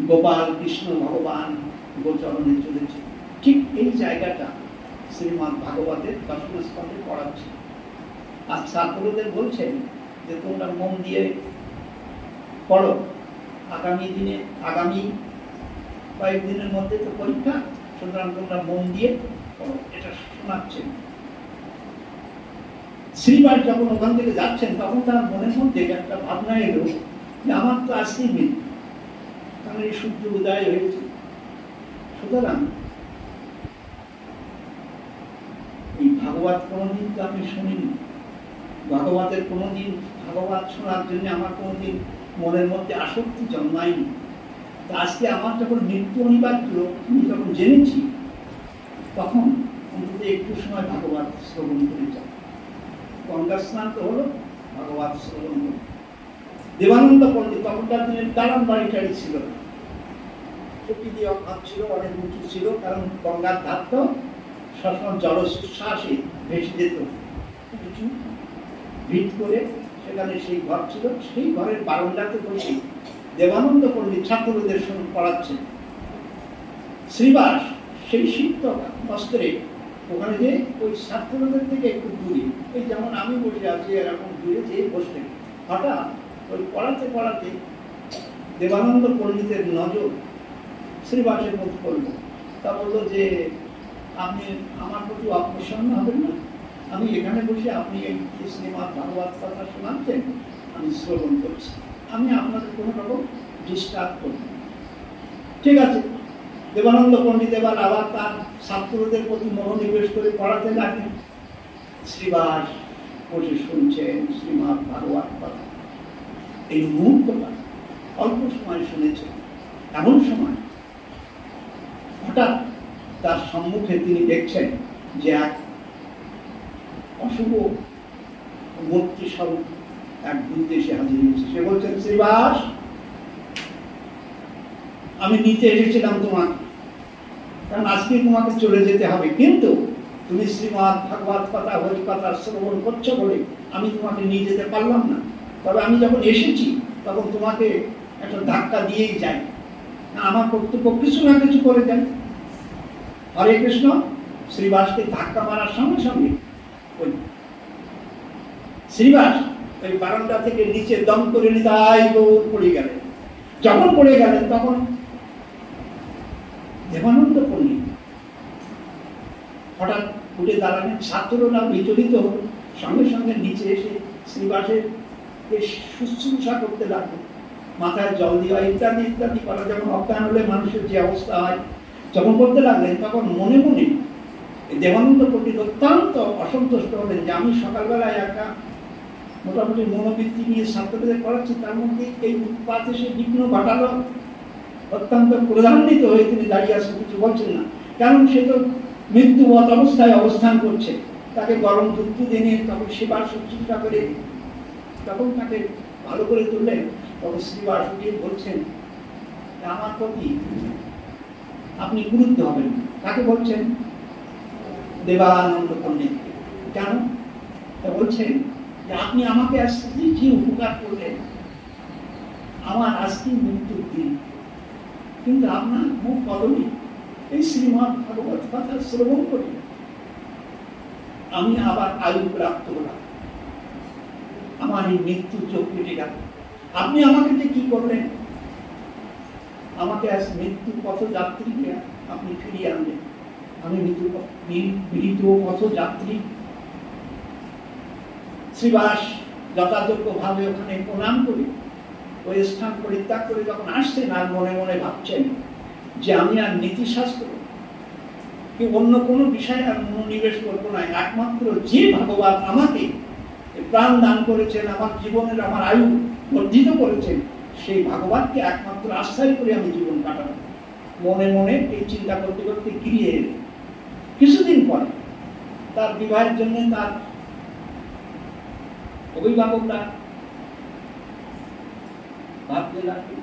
গোপাল কৃষ্ণ ভগবান গোচরণে চলেছে। ঠিক এই জায়গাটা শ্রীমদ ভাগবতের দশম স্কন্ধে পড়াচ্ছে। আর ছাত্রদের বলছেন যে তোমরা মন দিয়ে পড়ো, আগামী কয়েকদিনের মধ্যে তো পরীক্ষা, সুতরাং তোমরা মন দিয়ে পড়ো, এটা শোনাচ্ছেন। শ্রীবাস যখন ওখান থেকে যাচ্ছেন, তখন তার মনের মধ্যে একটা ভাবনা এলো যে আমার তো আজকেই মৃত্যু, কারণ এই সূর্য উদয় হয়েছে। সুতরাং এই ভাগবত কোনোদিন তো আমি শুনিনি, ভাগবতের কোনোদিন ভাগবত শোনার জন্য আমার কোনোদিন মনের মধ্যে আসক্তি জন্মায়নি। আজকে আমার যখন মৃত্যু অনিবার্য আমি যখন জেনেছি, তখন অন্তত একটু সময় ভাগবত শ্রবণ করে যাব। গঙ্গা স্নান তো হলো, ভাগবত শ্রবণ হলো। দেবানন্দ পণ্ডিত তখনকার দিনের দালান বাড়ি টাড়ি ছিল না, চুটি দিয়ে অভাব ছিল, অনেক উঁচু ছিল, কারণ গঙ্গার ধার তো সবসময় জলশ্বাসে ভেসে যেত। উঁচু ভিত করে সেখানে সেই ঘর ছিল, সেই ঘরের বারান্দাতে বসে দেবানন্দ পণ্ডিত ছাত্রদের সঙ্গে পড়াচ্ছেন। শ্রীবাস সেই সিক্ত বস্ত্রে ওখানে যে ওই ছাত্রদের থেকে একটু দূরে, এই যেমন আমি বসে আছি এরকম দূরে যে বসলেন, হঠাৎ ওই পড়াতে পড়াতে দেবানন্দ পণ্ডিতের নজর শ্রীবাসের মধ্যে পড়ল। তা বললো যে আপনি আমার প্রতি অপ্রসন্ন হবেন না, আমি এখানে বসে আপনি এই শ্রীমদ ভাগবত কথা শোনাচ্ছেন, আমি শ্রবণ করছি, আমি আপনাদের কোনো রকম ডিস্টার্ব করব। ঠিক আছে, দেবানন্দ পণ্ডিত এবার আবার তার ছাত্রদের প্রতি মনোনিবেশ করে পড়াতে লাগলেন। শ্রীবাস বসে শুনছেন শ্রীমদ ভাগবত কথা। এই মুহূর্তটা অল্প সময় শুনেছেন, এমন সময় হঠাৎ তার সম্মুখে তিনি দেখছেন যে এক অশুভ মূর্তি স্বরূপ এক দূত এসে হাজির হয়েছে। সে বলছেন, শ্রীবাস, আমি নিতে এসেছিলাম তোমাকে, কারণ আজকে তোমাকে চলে যেতে হবে, কিন্তু তুমি শ্রীমদ ভাগবত কথা হরি কথা শ্রবণ করছো বলে আমি তোমাকে নিয়ে যেতে পারলাম না। তবে আমি যখন এসেছি তখন তোমাকে একটা ধাক্কা দিয়েই যাই, আমার কর্তব্য কিছু না কিছু করে দেন। হরে কৃষ্ণ। শ্রীবাসকে ধাক্কা মারার সঙ্গে সঙ্গে ওই শ্রীবাস ওই বারান্দা থেকে নিচে দম করে নিতাই গৌর পড়ে গেলেন। যখন পড়ে গেলেন তখন দেবানন্দ পণ্ডিত হঠাৎ উঠে দাঁড়ালেন। ছাত্ররা বিচলিত হল, সঙ্গে সঙ্গে নিচে এসে শ্রীবাসের শুশ্রূষা করতে লাগলো, মাথায় জল দেওয়া ইত্যাদি ইত্যাদি করা। যখন অজ্ঞান হলে মানুষের যে অবস্থা হয়, যখন করতে লাগলেন তখন মনে মনে দেবানন্দ পণ্ডিত অত্যন্ত অসন্তুষ্ট হলেন যে আমি সকালবেলায় একটা মোটামুটি মনোবৃত্তি নিয়ে ছাত্রদের করাচ্ছি, তার মধ্যে এই উৎপাত এসে বিঘ্ন ঘটালো। অত্যন্ত ক্রোধান্বিত হয়ে তিনি দাঁড়িয়ে আসেন, কিছু বলছেন না, কারণ সে তো মৃত্যুবৎ অবস্থায় অবস্থান করছে। তাকে গরম দুধ এনে তখন সেবার শুশ্রূষা করে তখন তাকে ভালো করে তুললেন। তখন শ্রীবাস বলছেন, আমার প্রতি আপনি গুরুত্ব হবেন। তাকে বলছেন দেবানন্দ পণ্ডিত, কেন? বলছেন যে আপনি আমাকে আজকে যে উপকার করলেন, আমার আজকে মৃত্যুর দিন, কিন্তু আপনার মুখ কদমে এই শ্রীমদ ভাগবত কথা শ্রবণ করি আমি আবার আয়ু প্রাপ্ত হলাম, আমার এই মৃত্যু চোখ কেটে গেল। আপনি আমাকে যে কি করলেন, আমাকে আজ মৃত্যু পথ যাত্রীকে আপনি ফিরিয়ে আনলেন। আমি মৃত পথ যাত্রী। শ্রীবাস যথাযোগ্য ভাবে ওখানে প্রণাম করি ওই স্থান পরিত্যাগ করে যখন আসছেন, আর মনে মনে ভাবছেন যে আমি আর নীতিশাস্ত্র কি অন্য কোনো বিষয়ে আর মনোনিবেশ করবো না, একমাত্র যে ভগবান আমাকে প্রাণ দান করেছেন, আমার জীবনের আমার আয়ু বর্ধিত করেছেন, সেই ভগবানকে একমাত্র আশ্রয় করে আমি জীবন কাটাবো। মনে মনে এই চিন্তা করতে করতে গিয়ে এলেন। কিছুদিন পরে তার বিবাহের জন্য তার অভিভাবকরা ভাবতে লাগলো।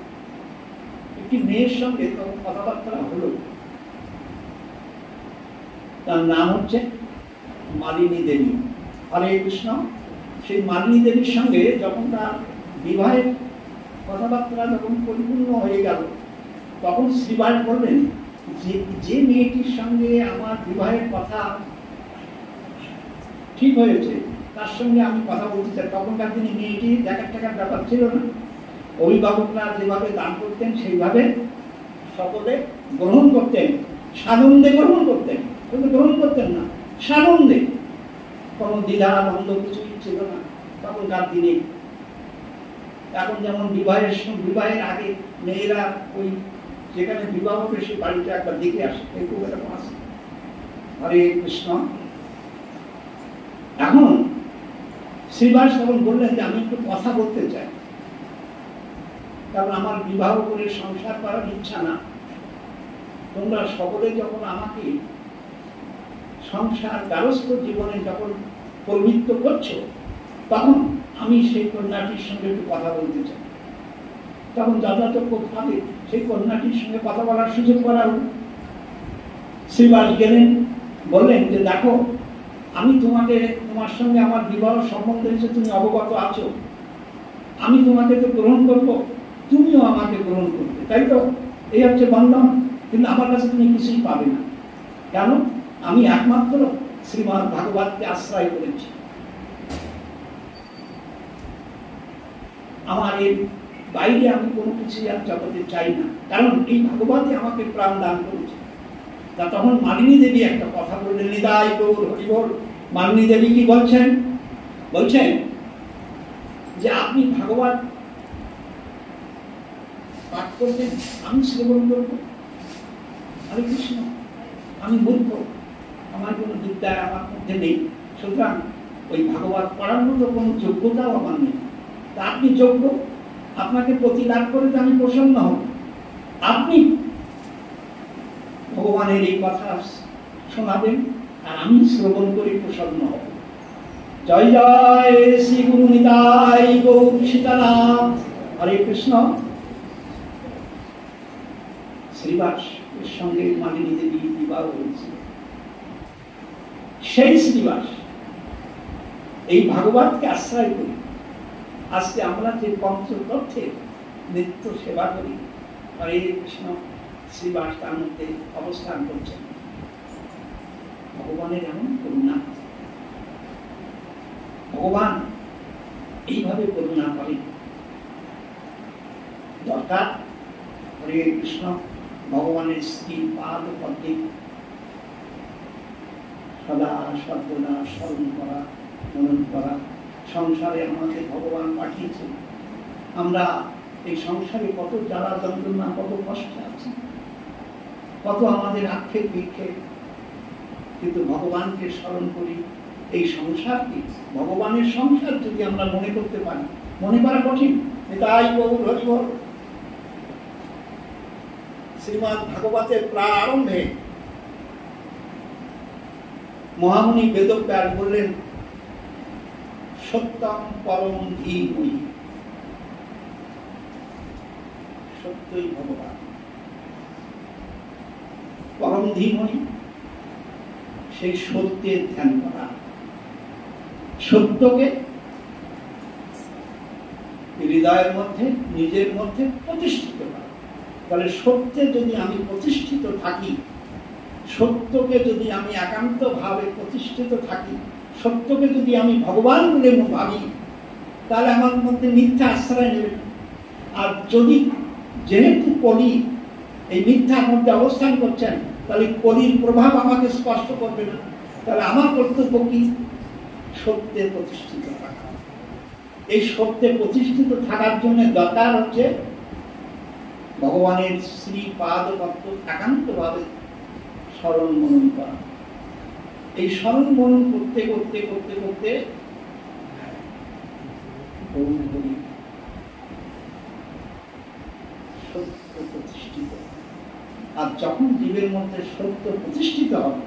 একটি মেয়ের সঙ্গে তখন কথাবার্তা হলো, তার নাম হচ্ছে মালিনী দেবী। হরে কৃষ্ণ। সেই মালিনী দেবীর সঙ্গে যখন তার বিবাহের কথাবার্তা যখন পরিপূর্ণ হয়ে গেল, তখন শ্রীবাস বললেন যে মেয়েটির সঙ্গে আমার বিবাহের কথা ঠিক হয়েছে তার সঙ্গে আমি কথা বলতে চাই। তখনকার দিনে মেয়েটি দেখার টাকার ব্যাপার ছিল না, অভিভাবকরা যেভাবে দান করতেন সেইভাবে সকলে গ্রহণ করতেন, সানন্দে গ্রহণ করতেন, কিন্তু গ্রহণ করতেন না সানন্দে, কোনো দ্বিধা দ্বন্দ্ব কিছুই ছিল না তখনকার দিনে। এখন যেমন বিবাহের আগে মেয়েরা ওই যেখানে বিবাহ করে সেই বাড়িটা একবার দেখে আসে, একটু এরকম আসে। হরে কৃষ্ণ। এখন শ্রীবাস তখন বললেন যে আমি একটু কথা বলতে চাই, কারণ আমার বিবাহ করে সংসার করার ইচ্ছা না। তোমরা সকলে যখন আমাকে সংসার গারস্থ জীবনে যখন প্রবৃত্ত করছো, তখন আমি সেই কন্যাটির সঙ্গে একটু কথা বলতে চাই। তখন যথাযোগ্য ভাবে সেই কন্যাটির সঙ্গে কথা বলার সুযোগ করা হল। শ্রীবাস গেলেন, বললেন যে দেখো, আমি তোমার সঙ্গে আমার বিবাহ সম্বন্ধ হিসেবে তুমি অবগত আছো, আমি তোমাকে তো গ্রহণ করবো, তুমিও আমাকে গ্রহণ করবে, তাই তো? এই হচ্ছে বন্ধন। কিন্তু আমার কাছে তুমি কিছুই পাবে না। কেন? আমি একমাত্র শ্রীমদ ভাগবতকে আশ্রয় করেছি। আমার এর বাইরে আমি কোনো কিছু আর জগতে চাই না, কারণ এই ভগবতী আমাকে প্রাণ দান করেছে। তা তখন মালিনী দেবী একটা কথা বললেন, নিতাই গৌর হরি বল। মালিনী দেবী কি বলছেন? বলছেন যে আপনি ভাগবত পাঠ করবেন, আমি শ্রবণ করবো। হরে কৃষ্ণ, আমি মূর্খ, আমার কোনো বিদ্যা আমার মধ্যে নেই, সুতরাং ওই ভাগবত পড়ার মতো কোনো যোগ্যতাও আমার নেই। তা আপনি যোগ্য, আপনাকে প্রতি লাভ করে আমি প্রসন্ন হব। আপনি ভগবানের এই কথা শোনাবেন আর আমি শ্রবণ করে প্রসন্ন হব। জয় জয় শ্রী গুরু নিতাই গৌর সীতানাথ। হরে কৃষ্ণ। শ্রীবাস এর সঙ্গে মালিনী দেবী বিবাহ হয়েছিল। সেই শ্রীবাস এই ভাগবতকে আশ্রয় করি আজকে আমরা যে পঞ্চতত্ত্বে নিত্য সেবা করি। হরে কৃষ্ণ। শ্রীবাস তার মধ্যে অবস্থান করছেন। ভগবানের এমন করুণা, ভগবান এইভাবে করুণা করেন। দরকার হরে কৃষ্ণ ভগবানের স্ত্রী পাদ পদ্মে সদা সর্বদা স্মরণ করা, মনন করা। সংসারে আমাদের ভগবান পাঠিয়েছেন, আমরা এই সংসারে কত জ্বালা যন্ত্রণা, কত কষ্ট আছে, কত আমাদের আক্ষেপ বিক্ষেপ, কিন্তু ভগবানকে স্মরণ করি। এই সংসারকে ভগবানের সংসার যদি আমরা মনে করতে পারি, মনে করা কঠিন। তাই গৌর হরি বল। শ্রীমদ্ ভাগবতের প্রারম্ভে মহামুনি বেদব্যাস বললেন, সত্যম পরম ধীমহি। সত্যই ভগবান, পরম ধীমহি। সেই সত্যের ধ্যান করা, সত্যকে হৃদয়ের মধ্যে নিজের মধ্যে প্রতিষ্ঠিত করা। তাহলে সত্যে যদি আমি প্রতিষ্ঠিত থাকি, সত্যকে যদি আমি একান্ত ভাবে প্রতিষ্ঠিত থাকি, সত্যকে যদি আমি ভগবান বলে ভাবি, তাহলে আমার মধ্যে মিথ্যা আশ্রয় নেবে। আর যদি যেহেতু কলি এই মিথ্যার মধ্যে অবস্থান করছেন, তাহলে কলির প্রভাব আমাকে স্পষ্ট করবে না। তাহলে আমার কর্তব্য কি? সত্যে প্রতিষ্ঠিত থাকা। এই সত্যে প্রতিষ্ঠিত থাকার জন্য দরকার হচ্ছে ভগবানের শ্রী পাদ পদ্ম একান্ত ভাবে স্মরণ মনন করা। এই স্মরণ মনন করতে করতে করতে করতে সত্য প্রতিষ্ঠিত। আর যখন জীবের মধ্যে সত্য প্রতিষ্ঠিত হবে,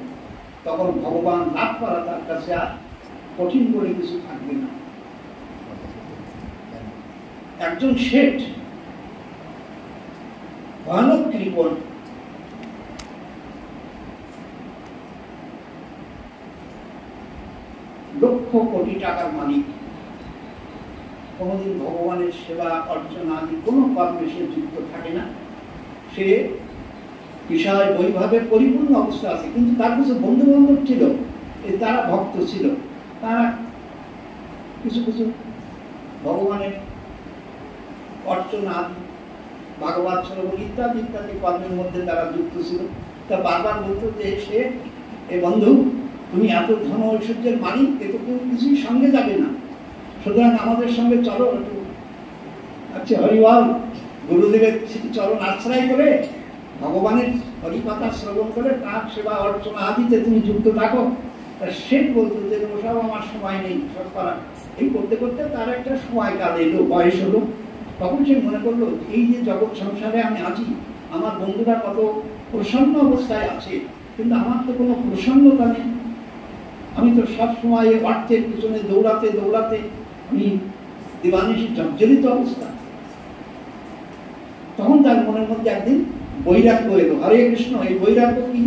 তখন ভগবান লাভ করা তার কাছে আর কঠিন বলে কিছু থাকবে না। একজন শেঠ, ভয়ানক কৃপণ, লক্ষ কোটি টাকার মালিক, কোনদিন ভগবানের সেবা অর্চনা আদি কোন কর্মে সে যুক্ত থাকে না। সে বিষয় বৈভাবে পরিপূর্ণ অবস্থা আছে, কিন্তু তার কিছু বন্ধু বান্ধব ছিল, তারা ভক্ত ছিল, তারা কিছু কিছু ভগবানের অর্চনা আদি ভাগবত শ্রবণ ইত্যাদি ইত্যাদি কর্মের মধ্যে তারা যুক্ত ছিল। তা বারবার বলতো যে সে, এ বন্ধু, তুমি এত ধন ঐশ্বর্যের মালিক, এ তো কেউ কিছুই সঙ্গে যাবে না, সুতরাং আমাদের সঙ্গে চলো একটু। আচ্ছা, হরিবল গুরুদেবের চরণ আশ্রয় করে ভগবানের হরিকথা শ্রবণ করে তার সেবা অর্চনা আদিতে তুমি যুক্ত থাকো। সে বলতো যে ওসব আমার সময় নেই, সব করা। এই করতে করতে তার একটা সময়কাল এলো, বয়স হলো। তখন সে মনে করলো, এই যে জগৎ সংসারে আমি আছি, আমার বন্ধুরা কত প্রসন্ন অবস্থায় আছে, কিন্তু আমার তো কোনো প্রসন্নতা নেই। আমি তো সবসময় অর্থের পিছনে দৌড়াতে দৌড়াতে আমি দিবানিশি জর্জরিত অবস্থা। তখন তার মনের মধ্যে একদিন বৈরাগ্য এলো। হরে কৃষ্ণ। এই বৈরাগ্য কি?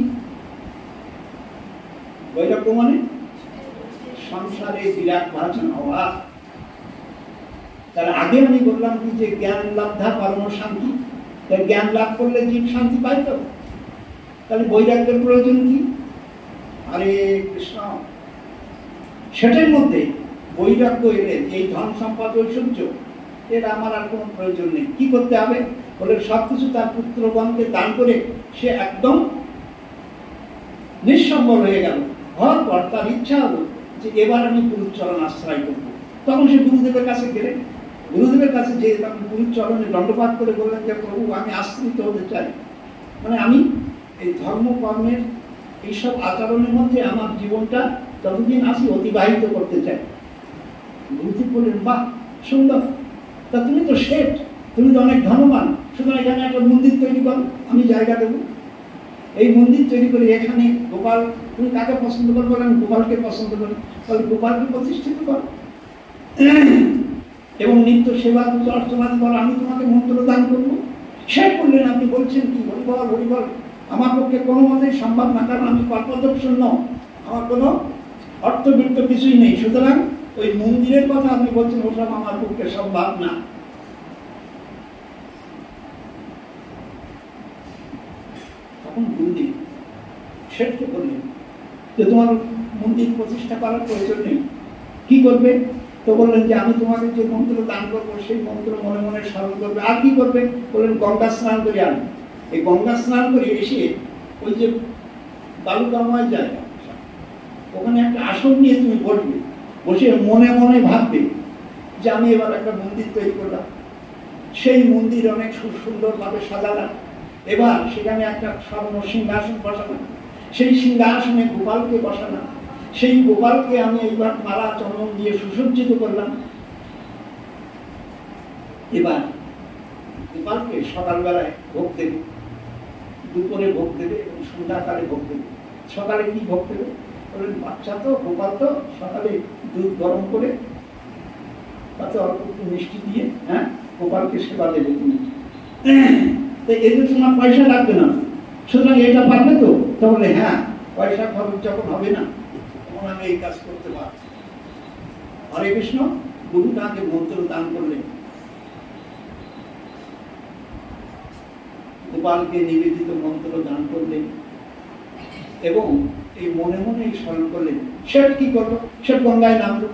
বৈরাগ্য মানে সংসারে বিরাট ভাজন হওয়া। তার আগে আমি বললাম কি যে জ্ঞান লাভধা পরম শান্তি, তাই জ্ঞান লাভ করলে জীব শান্তি পাইত। তাহলে বৈরাগ্যের প্রয়োজন কি? হরে কৃষ্ণ। সেটার মধ্যে বৈরাগ্য এলে এই ধন সম্পদ ঐশ্বর্য এটা আমার আর কোনো প্রয়োজন নেই। কি করতে হবে? বলে সবকিছু তার পুত্রগণকে দান করে সে একদম নিঃসম্বল হয়ে গেল। হওয়ার পর তার ইচ্ছা হলো যে এবার আমি গুরুচরণ আশ্রয় করবো। তখন সে গুরুদেবের কাছে গেলেন। গুরুদেবের কাছে যে গুরুচরণে দণ্ডপাত করে বললেন যে প্রভু, আমি আশ্রিত হতে চাই, মানে আমি এই ধর্ম কর্মের এইসব আচরণের মধ্যে আমার জীবনটা যতদিন আসি অতিবাহিত করতে চাই। গুরুদেব বললেন, বাহ, সুন্দর, তা তুমি তো শেঠ, তুমি তো অনেক ধনবান, সুতরাং এখানে একটা মন্দির তৈরি করো, আমি জায়গা দেবো। এই মন্দির তৈরি করে এখানে গোপাল, তুমি কাকে পছন্দ করো? বলে আমি গোপালকে পছন্দ করি। বলে গোপালকে প্রতিষ্ঠিত করো এবং নিত্য সেবা পূজা অর্চনা করো, আমি তোমাকে মন্ত্র দান করবো। সে বললেন, আপনি বলছেন কি? হরিবল হরিবল, আমার পক্ষে কোনো মতেই সম্ভব না, কারণ আমি কল্পদর্শন, আমার কোনো অর্থবৃত্ত কিছুই নেই, সুতরাং ওই মন্দিরের কথা আপনি বলছেন ওসব আমার পক্ষে সম্ভব না। তখন গুরুদেব শেঠকে বললেন যে তোমার মন্দির প্রতিষ্ঠা করার প্রয়োজন নেই, কি করবে? তো বললেন যে আমি তোমাকে যে মন্ত্র দান করবো সেই মন্ত্র মনে মনে স্মরণ করবে। আর কি করবে? বললেন গঙ্গা স্নান করে আনবে। এই গঙ্গা স্নান করে এসে ওই যে বালুকাময় জায়গা, ওখানে একটা আসন নিয়ে তুমি বসবে, বসে মনে মনে ভাববে যে আমি এবার একটা মন্দির তৈরি করলাম, সেই মন্দির অনেক সুন্দরভাবে সাজালাম, এবার সেখানে একটা স্বর্ণ সিংহাসন বসালাম, সেই সিংহাসনে গোপালকে বসালাম, সেই গোপালকে আমি এইবার মালা চন্দন দিয়ে সুসজ্জিত করলাম। এবার গোপালকে সকালবেলায় ভোগ দেবে, দুপুরে ভোগ দেবে এবং সন্ধ্যাকালে ভোগ দেবে। সকালে কি ভোগ দেবে? বলেন বাচ্চা তো, গোপাল তো, সকালে দুধ গরম করে তাতে অল্প একটু মিষ্টি দিয়ে গোপালকে সেবা দেবে তুমি। এতে তোমার পয়সা লাগবে না, সুতরাং এটা পারবে তো? তাহলে হ্যাঁ, পয়সা খরচ যখন হবে না তখন আমি এই কাজ করতে পারবো। হরে কৃষ্ণ। গুরু তাকে মন্ত্র দান করলেন, গোপালকে নিবেদিত মন্ত্র দান করলেন এবং এই মনে মনে স্মরণ করলেন। সে কি করলো? সে গঙ্গায় নামলো,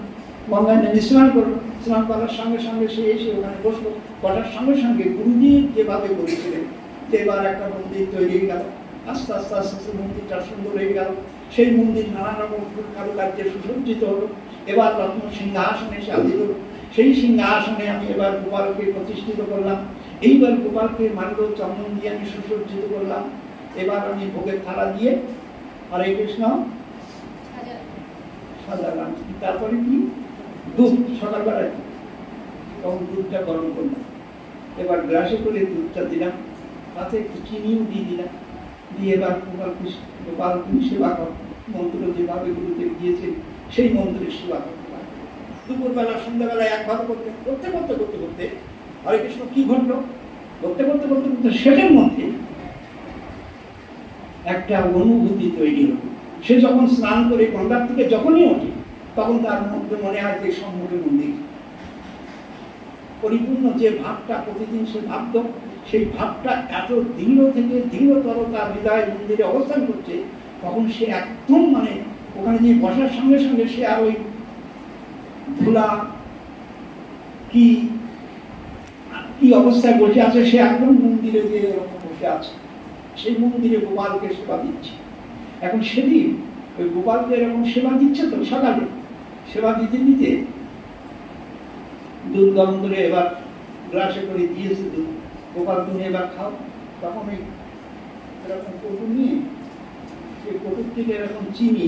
গঙ্গায় নেমে স্নান করলো। স্নান করার সঙ্গে সঙ্গে সে এসে ওখানে বসলো। বসার সঙ্গে সঙ্গে গুরুদেব যেভাবে বলেছিলেন যে এবার একটা মন্দির তৈরি হয়ে গেল, আস্তে আস্তে আস্তে আস্তে মন্দিরটা সুন্দর হয়ে গেল। সেই মন্দির নানা রকম কারুকার্যে সুসজ্জিত হলো। এবার রত্ন সিংহাসনে এসে হাজির হলো। সেই সিংহাসনে আমি এবার গোপালকে প্রতিষ্ঠিত করলাম। এইবার গোপালকে মাল্য চন্দন দিয়ে আমি সুসজ্জিত করলাম। এবার আমি ভোগের থালা দিয়ে হরে কৃষ্ণ সাজালাম। তারপরে কি? দুধ সকালবেলায়, তখন দুধটা গরম করলাম। এবার গ্লাসে করে দুধটা দিলাম, তাতে একটু চিনিও দিয়ে দিলাম। দিয়ে এবার গোপাল তুমি সেবা করো, মন্ত্র যেভাবে গুরুদেব দিয়েছে সেই মন্ত্রের সেবা করতে পারো। দুপুরবেলা সন্ধ্যাবেলা একভাবে করতে করতে করতে করতে করতে হরে কৃষ্ণ কি ঘটলো? করতে করতে করতে করতে সেটার মধ্যে একটা অনুভূতি তৈরি হলো। সে যখন স্নান করে গঙ্গার থেকে যখনই ওঠে তখন তার মধ্যে মনে হয় যে সম্মুখে মন্দির। পরিপূর্ণ যে ভাবটা প্রতিদিন সে ভাবত, সেই ভাবটা এত দৃঢ় থেকে দৃঢ়তর তার হৃদয় মন্দিরে অবস্থান করছে, তখন সে একদম মানে ওখানে যে বসার সঙ্গে সঙ্গে সে আর ওই ধুলা কি কি অবস্থায় বসে আছে, সে একদম মন্দিরে যে এরকম বসে আছে, সেই মন্দিরে গোপালকে সেবা দিচ্ছে। এখন সেদিন ওই গোপালকে এরকম সেবা দিচ্ছে, তো সকালে সেবা দিতে দিতে দুধ গরম করে এবার গ্লাসে করে দিয়েছে দুধ। গোপাল তুমি এবার খাও। তখন ওই এরকম কটু নিয়ে সেই কটুর থেকে এরকম চিনি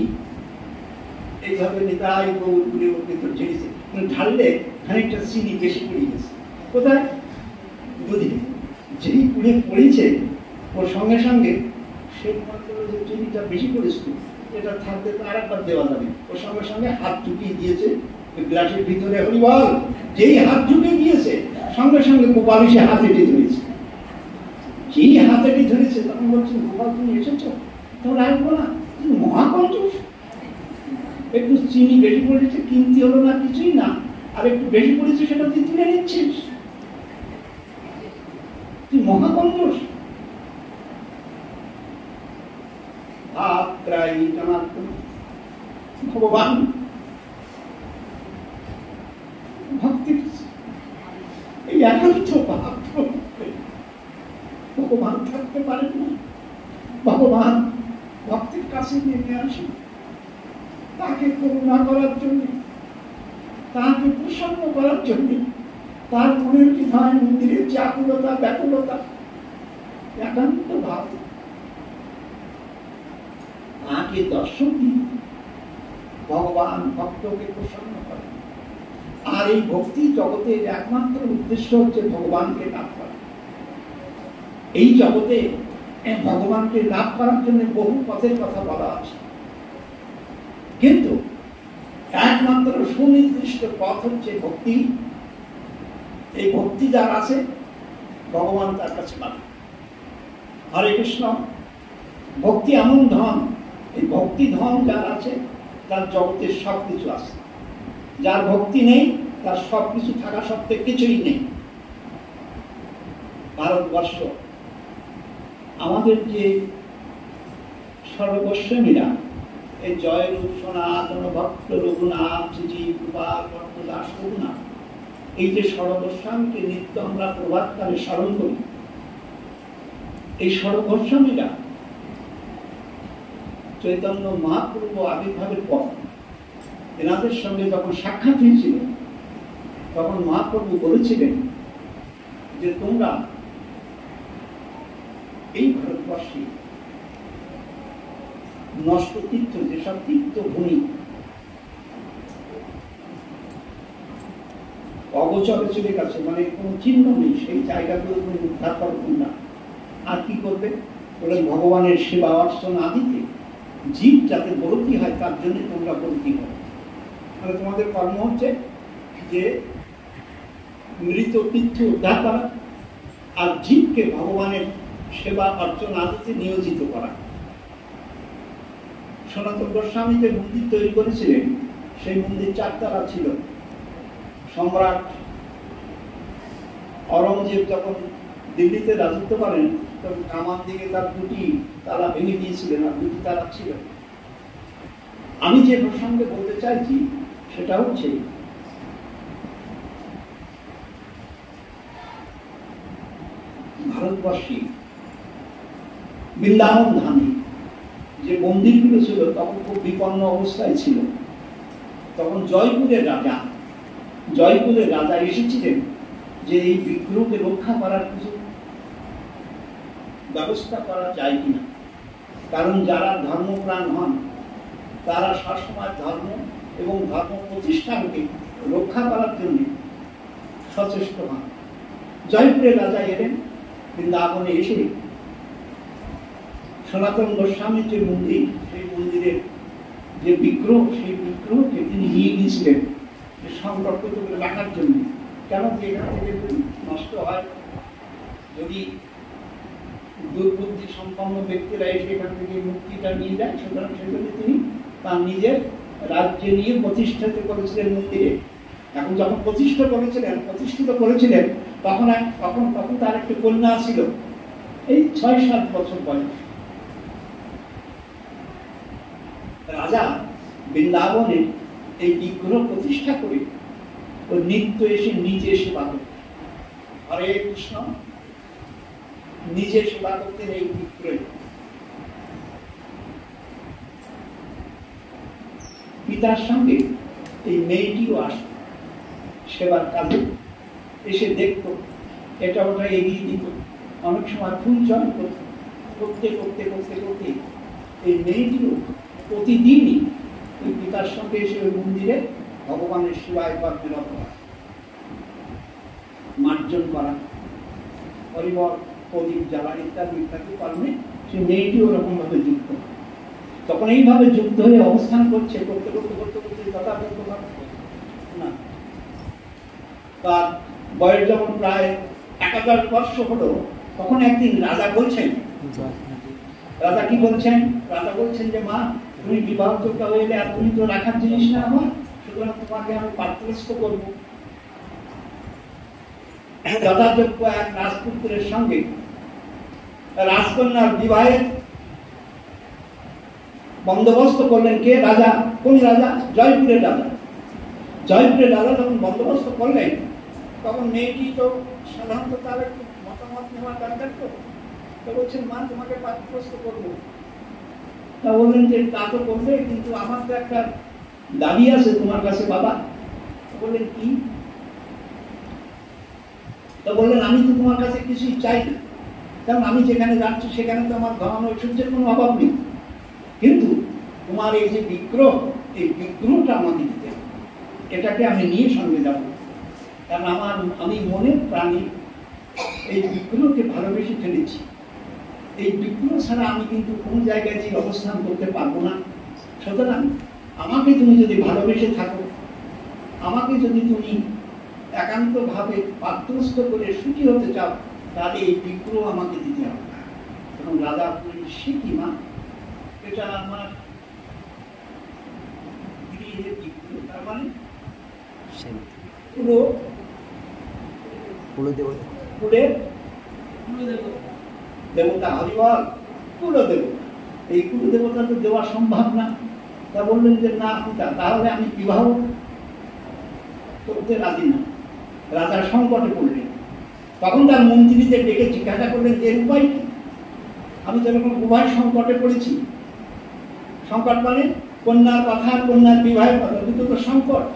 এইভাবে নিতাই গৌর করে ওর ভেতর ঝেড়েছে, ঢাললে খানিকটা চিনি বেশি পড়ে গেছে। কোথায়? দুধে। যেই পুড়ে পড়েছে ওর সঙ্গে সঙ্গে সে মনে করলো যে চিনিটা বেশি পড়েছিল, এটা থাকতে তো আর একবার দেওয়া যাবে। ওর সঙ্গে সঙ্গে হাত ঢুকিয়ে দিয়েছে ওই গ্লাসের ভিতরে। হরিবল। যেই হাত ঢুকিয়ে দিয়েছে সঙ্গে সঙ্গে গোপাল এসে হাত এটি ধরেছে। যেই হাত এটি ধরেছে তখন বলছেন, গোপাল তুমি এসেছো? তাহলে আসবো না, তুমি মহাকঞ্জুস। একটু চিনি বেশি পড়েছে, কিনতে হলো না, কিছুই না, আর একটু বেশি পড়েছে সেটা তুই তুলে নিচ্ছিস, তুই মহাকঞ্জুস। ভগবান ভক্তি একান্ত ভাব ভগবান থাকতে পারেন না। ভগবান ভক্তের কাছে নেমে আসেন তাকে করুণা করার জন্য, তাকে প্রসন্ন করার জন্য। তার মনের হৃদয় মন্দিরের যে আকুলতা ব্যাকুলতা, একান্ত ভাব তাকে দর্শন দিয়ে ভগবান ভক্তকে প্রসন্ন করেন। আর এই ভক্তি জগতের একমাত্র উদ্দেশ্য হচ্ছে ভগবানকে লাভ করা। এই জগতে ভগবানকে লাভ করার জন্য বহু পথের কথা বলা আছে, কিন্তু একমাত্র সুনির্দিষ্ট পথ হচ্ছে ভক্তি। এই ভক্তি যার আছে ভগবান তার কাছে পাবে। হরে কৃষ্ণ। ভক্তি এমন ধন, এই ভক্তি ধন যার আছে তার জগতের সবকিছু আছে। যার ভক্তি নেই তার সবকিছু থাকা সত্ত্বেও কিছুই নেই। ভারতবর্ষ আমাদের যে সর্বস্বমীরা, এই জয়রূপ সনাতন ভক্ত রঘুনাথ জি গোপাল দাস রঘুনাথ, এই যে সর্বস্বামীকে নিত্য আমরা প্রভাতকালে স্মরণ করি, এই সর্বস্বামীরা চৈতন্য মহাপ্রভু আবির্ভাবের পর এনাদের সঙ্গে যখন সাক্ষাৎ হয়েছিল তখন মহাপ্রভু বলেছিলেন যে তোমরা এই ভারতবর্ষে নষ্ট তীর্থ, যেসব তীর্থভূমি অগোচরে চলে গেছে, মানে কোন চিহ্ন নেই, সেই জায়গাগুলো তুমি উদ্ধার করো তোমরা। আর কি করবে বলে ভগবানের সেবা অর্চনা আদিতে জীব যাতে বরতি হয় তার জন্য তোমরা বরতি করো। তাহলে তোমাদের কর্ম হচ্ছে যে মৃত তীর্থ উদ্ধার করা আর জীবকে ভগবানের সেবা অর্চনা আদিতে নিয়োজিত করা। সনাতন গোস্বামী যে মন্দির তৈরি করেছিলেন সেই মন্দির চারতলা ছিল। সম্রাট অরঙ্গজেব যখন দিল্লিতে রাজত্ব করেন তখন কামান দিকে তার দুটি তালা ভেঙে দিয়েছিলেন, আর দুটি তালা ছিল। আমি যে প্রসঙ্গে বলতে চাইছি সেটা হচ্ছে ভারতবর্ষে বৃন্দাবন ধামে যে মন্দিরগুলো ছিল তখন খুব বিপন্ন অবস্থায় ছিল। তখন জয়পুরের রাজা এসেছিলেন যে এই বিগ্রহকে রক্ষা করার কিছু ব্যবস্থা করা যায় কিনা। কারণ যারা ধর্মপ্রাণ হন তারা সবসময় ধর্ম এবং ধর্ম প্রতিষ্ঠানকে রক্ষা করার জন্য সচেষ্ট হন। জয়পুরের রাজা এলেন, বৃন্দাবনে এসে সনাতন গোস্বামীর যে মন্দির, সেই মন্দিরের যে বিগ্রহ, সেই বিগ্রহকে তিনি নিয়ে গিয়েছিলেন সংরক্ষিত করে রাখার জন্য। কেন যে এখান থেকে যদি নষ্ট হয়, যদি দুর্বুদ্ধি সম্পন্ন ব্যক্তিরা এসে এখান থেকে মুক্তিটা নিয়ে যায়, সুতরাং সেজন্য তিনি তার নিজের রাজ্যে নিয়ে প্রতিষ্ঠিত করেছিলেন মন্দিরে। এখন যখন প্রতিষ্ঠিত করেছিলেন তখন তার একটি কন্যা ছিল, এই ৬-৭ বছর বয়স। রাজা বৃন্দাবনে এই বিগ্রহ প্রতিষ্ঠা করে ও নিত্য এসে নিজে সেবা করতেন। হরে কৃষ্ণ। নিজে সেবা করতেন এই বিগ্রহে। পিতার সঙ্গে এই মেয়েটিও আসত সেবার কাজে, এসে দেখতো, এটা ওটা এগিয়ে দিত, অনেক সময় ফুল চয়ন করতে এই মেয়েটিও প্রতিদিনই ওই পিতার সঙ্গে এসে ওই মন্দিরে ভগবানের সেবায় কর্মরত করা, মার্জন করা, পরিবার প্রদীপ জ্বালা ইত্যাদি কর্মে সে মেয়েটি ওরকম ভাবে যুক্ত। তখন এইভাবে যুক্ত হয়ে অবস্থান করতে না, তার বয়স যখন প্রায় 1000 বর্ষ হলো, তখন একদিন রাজা কি বলছেন? রাজা বলছেন যে মা, তুমি বিবাহযোগ্য হইলে আর তুমি তো রাখার জিনিস না আমার, সুতরাং তোমাকে আমি পাত্রস্থ করবো। যথাযোগ্য এক রাজপুত্রের সঙ্গে রাজকন্যার বিবাহের বন্দোবস্ত করলেন। কে? রাজা। কোন রাজা? জয়পুরের রাজা। জয়পুরের রাজা যখন বন্দোবস্ত করলেন তখন মেয়েটি তো সাধারণত তার একটু মতামত নেওয়ার দরকার, তো বলছেন মা তোমাকে পাঠ্যস্ত করবো। তা বললেন যে তা তো করবে, কিন্তু আমার তো একটা দাবি আছে তোমার কাছে বাবা। বললেন কি? তা বললেন আমি তো তোমার কাছে কিছুই চাই না, কারণ আমি যেখানে যাচ্ছি সেখানে তো আমার ধন ঐশ্বর্যের কোনো অভাব নেই, কিন্তু তোমার এই যে বিগ্রহ, এই বিগ্রহটা আমাকে দিতে হবে, এটাকে আমি নিয়ে সঙ্গে যাব, কারণ আমি মনের প্রাণী এই বিগ্রহকে ভালোবেসে ফেলেছি। এই বিগ্রহ ছাড়া আমি কিন্তু কোনো জায়গায় যে অবস্থান করতে পারবো না। সুতরাং আমাকে তুমি যদি ভালোবেসে থাকো, আমাকে যদি তুমি একান্তভাবে পাত্রস্থ করে সুখী হতে চাও, তাহলে এই বিগ্রহ আমাকে দিতে হবে। এবং রাজা বললেন সে কি মা, এটা আমার গৃহের বিগ্রহ, তার মানে দেবতা হরিবল কুল দেবতা, এই কুল দেবতা তো দেওয়া সম্ভব না। তা বললেন যে না পিতা, তাহলে আমি বিবাহ করতে রাজি না। রাজা সংকটে পড়লেন। তখন তার মন্ত্রীদের ডেকে জিজ্ঞাসা করলেন যে উপায় কি? আমি তো এরকম উভয় সংকটে পড়েছি। সংকট মানে কন্যার কথা, কন্যার বিবাহের কথা, দুটো তো সংকট।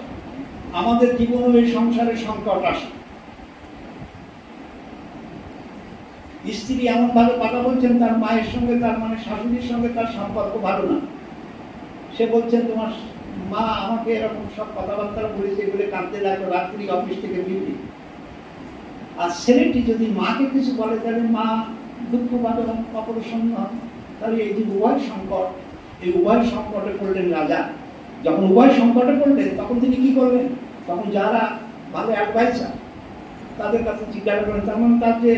আমাদের জীবনে এই সংসারে সংকট আসে। স্ত্রী এমন ভাবে কথা বলছেন, তার মায়ের সঙ্গে, তার মানে শাশুড়ির সঙ্গে তার সম্পর্ক ভালো না। সে বলছেন তোমার মা আমাকে এরকম সব কথাবার্তা বলেছে, এগুলো কাঁদতে লাগলো রাত্রি অফিস থেকে ফিরবে। আর ছেলেটি যদি মাকে কিছু বলে তাহলে মা দুঃখ পাবে, অপরিসন্ন হবে। তাহলে এই যে উভয় সংকট, এই উভয় সংকটে পড়লেন রাজা। যখন উভয় সংকটে পড়লেন তখন তিনি কি করলেন? তখন যারা ভালো অ্যাডভাইসার তাদের কাছে জিজ্ঞাসা করেন, তার মানে তার যে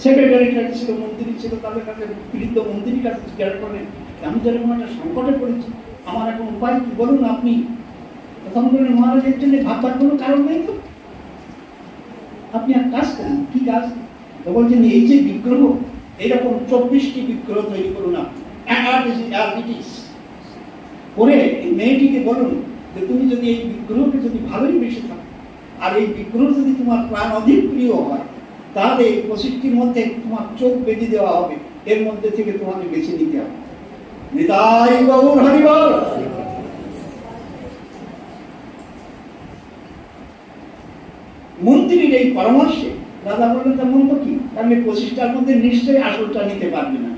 সেক্রেটারি ছিল, মন্ত্রী ছিল, তাদের কাছে বৃদ্ধ মন্ত্রীর কাছে জিজ্ঞাসা করলেন আমি যেরকম একটা সংকটে পড়েছি, আমার এখন উপায় কি বলুন আপনি। তখন বললেন মহারাজের জন্য ভাববার কোনো কারণ নেই তো, আপনি এক কাজ করেন। কি কাজ? তো বলছেন এই যে বিগ্রহ, এইরকম 24টি বিগ্রহ তৈরি করুন আপনি, করে এই মেয়েটিকে বলুন যে তুমি যদি এই বিগ্রহকে যদি ভালোই বেশি থাকো, আর এই বিগ্রহ যদি তোমার প্রাণ অধিক প্রিয় হয়, তাহলে এই 25টির মধ্যে তোমার চোখ বেঁধে দেওয়া হবে, এর মধ্যে থেকে তোমাকে বেছে নিতে হবে। নিতাই গৌর হরিবল। মন্ত্রীর এই পরামর্শে রাজা বললেন তার মন্ত্র কি? কারণ এই 25টার মধ্যে নিশ্চয়ই আসলটা নিতে পারবে না।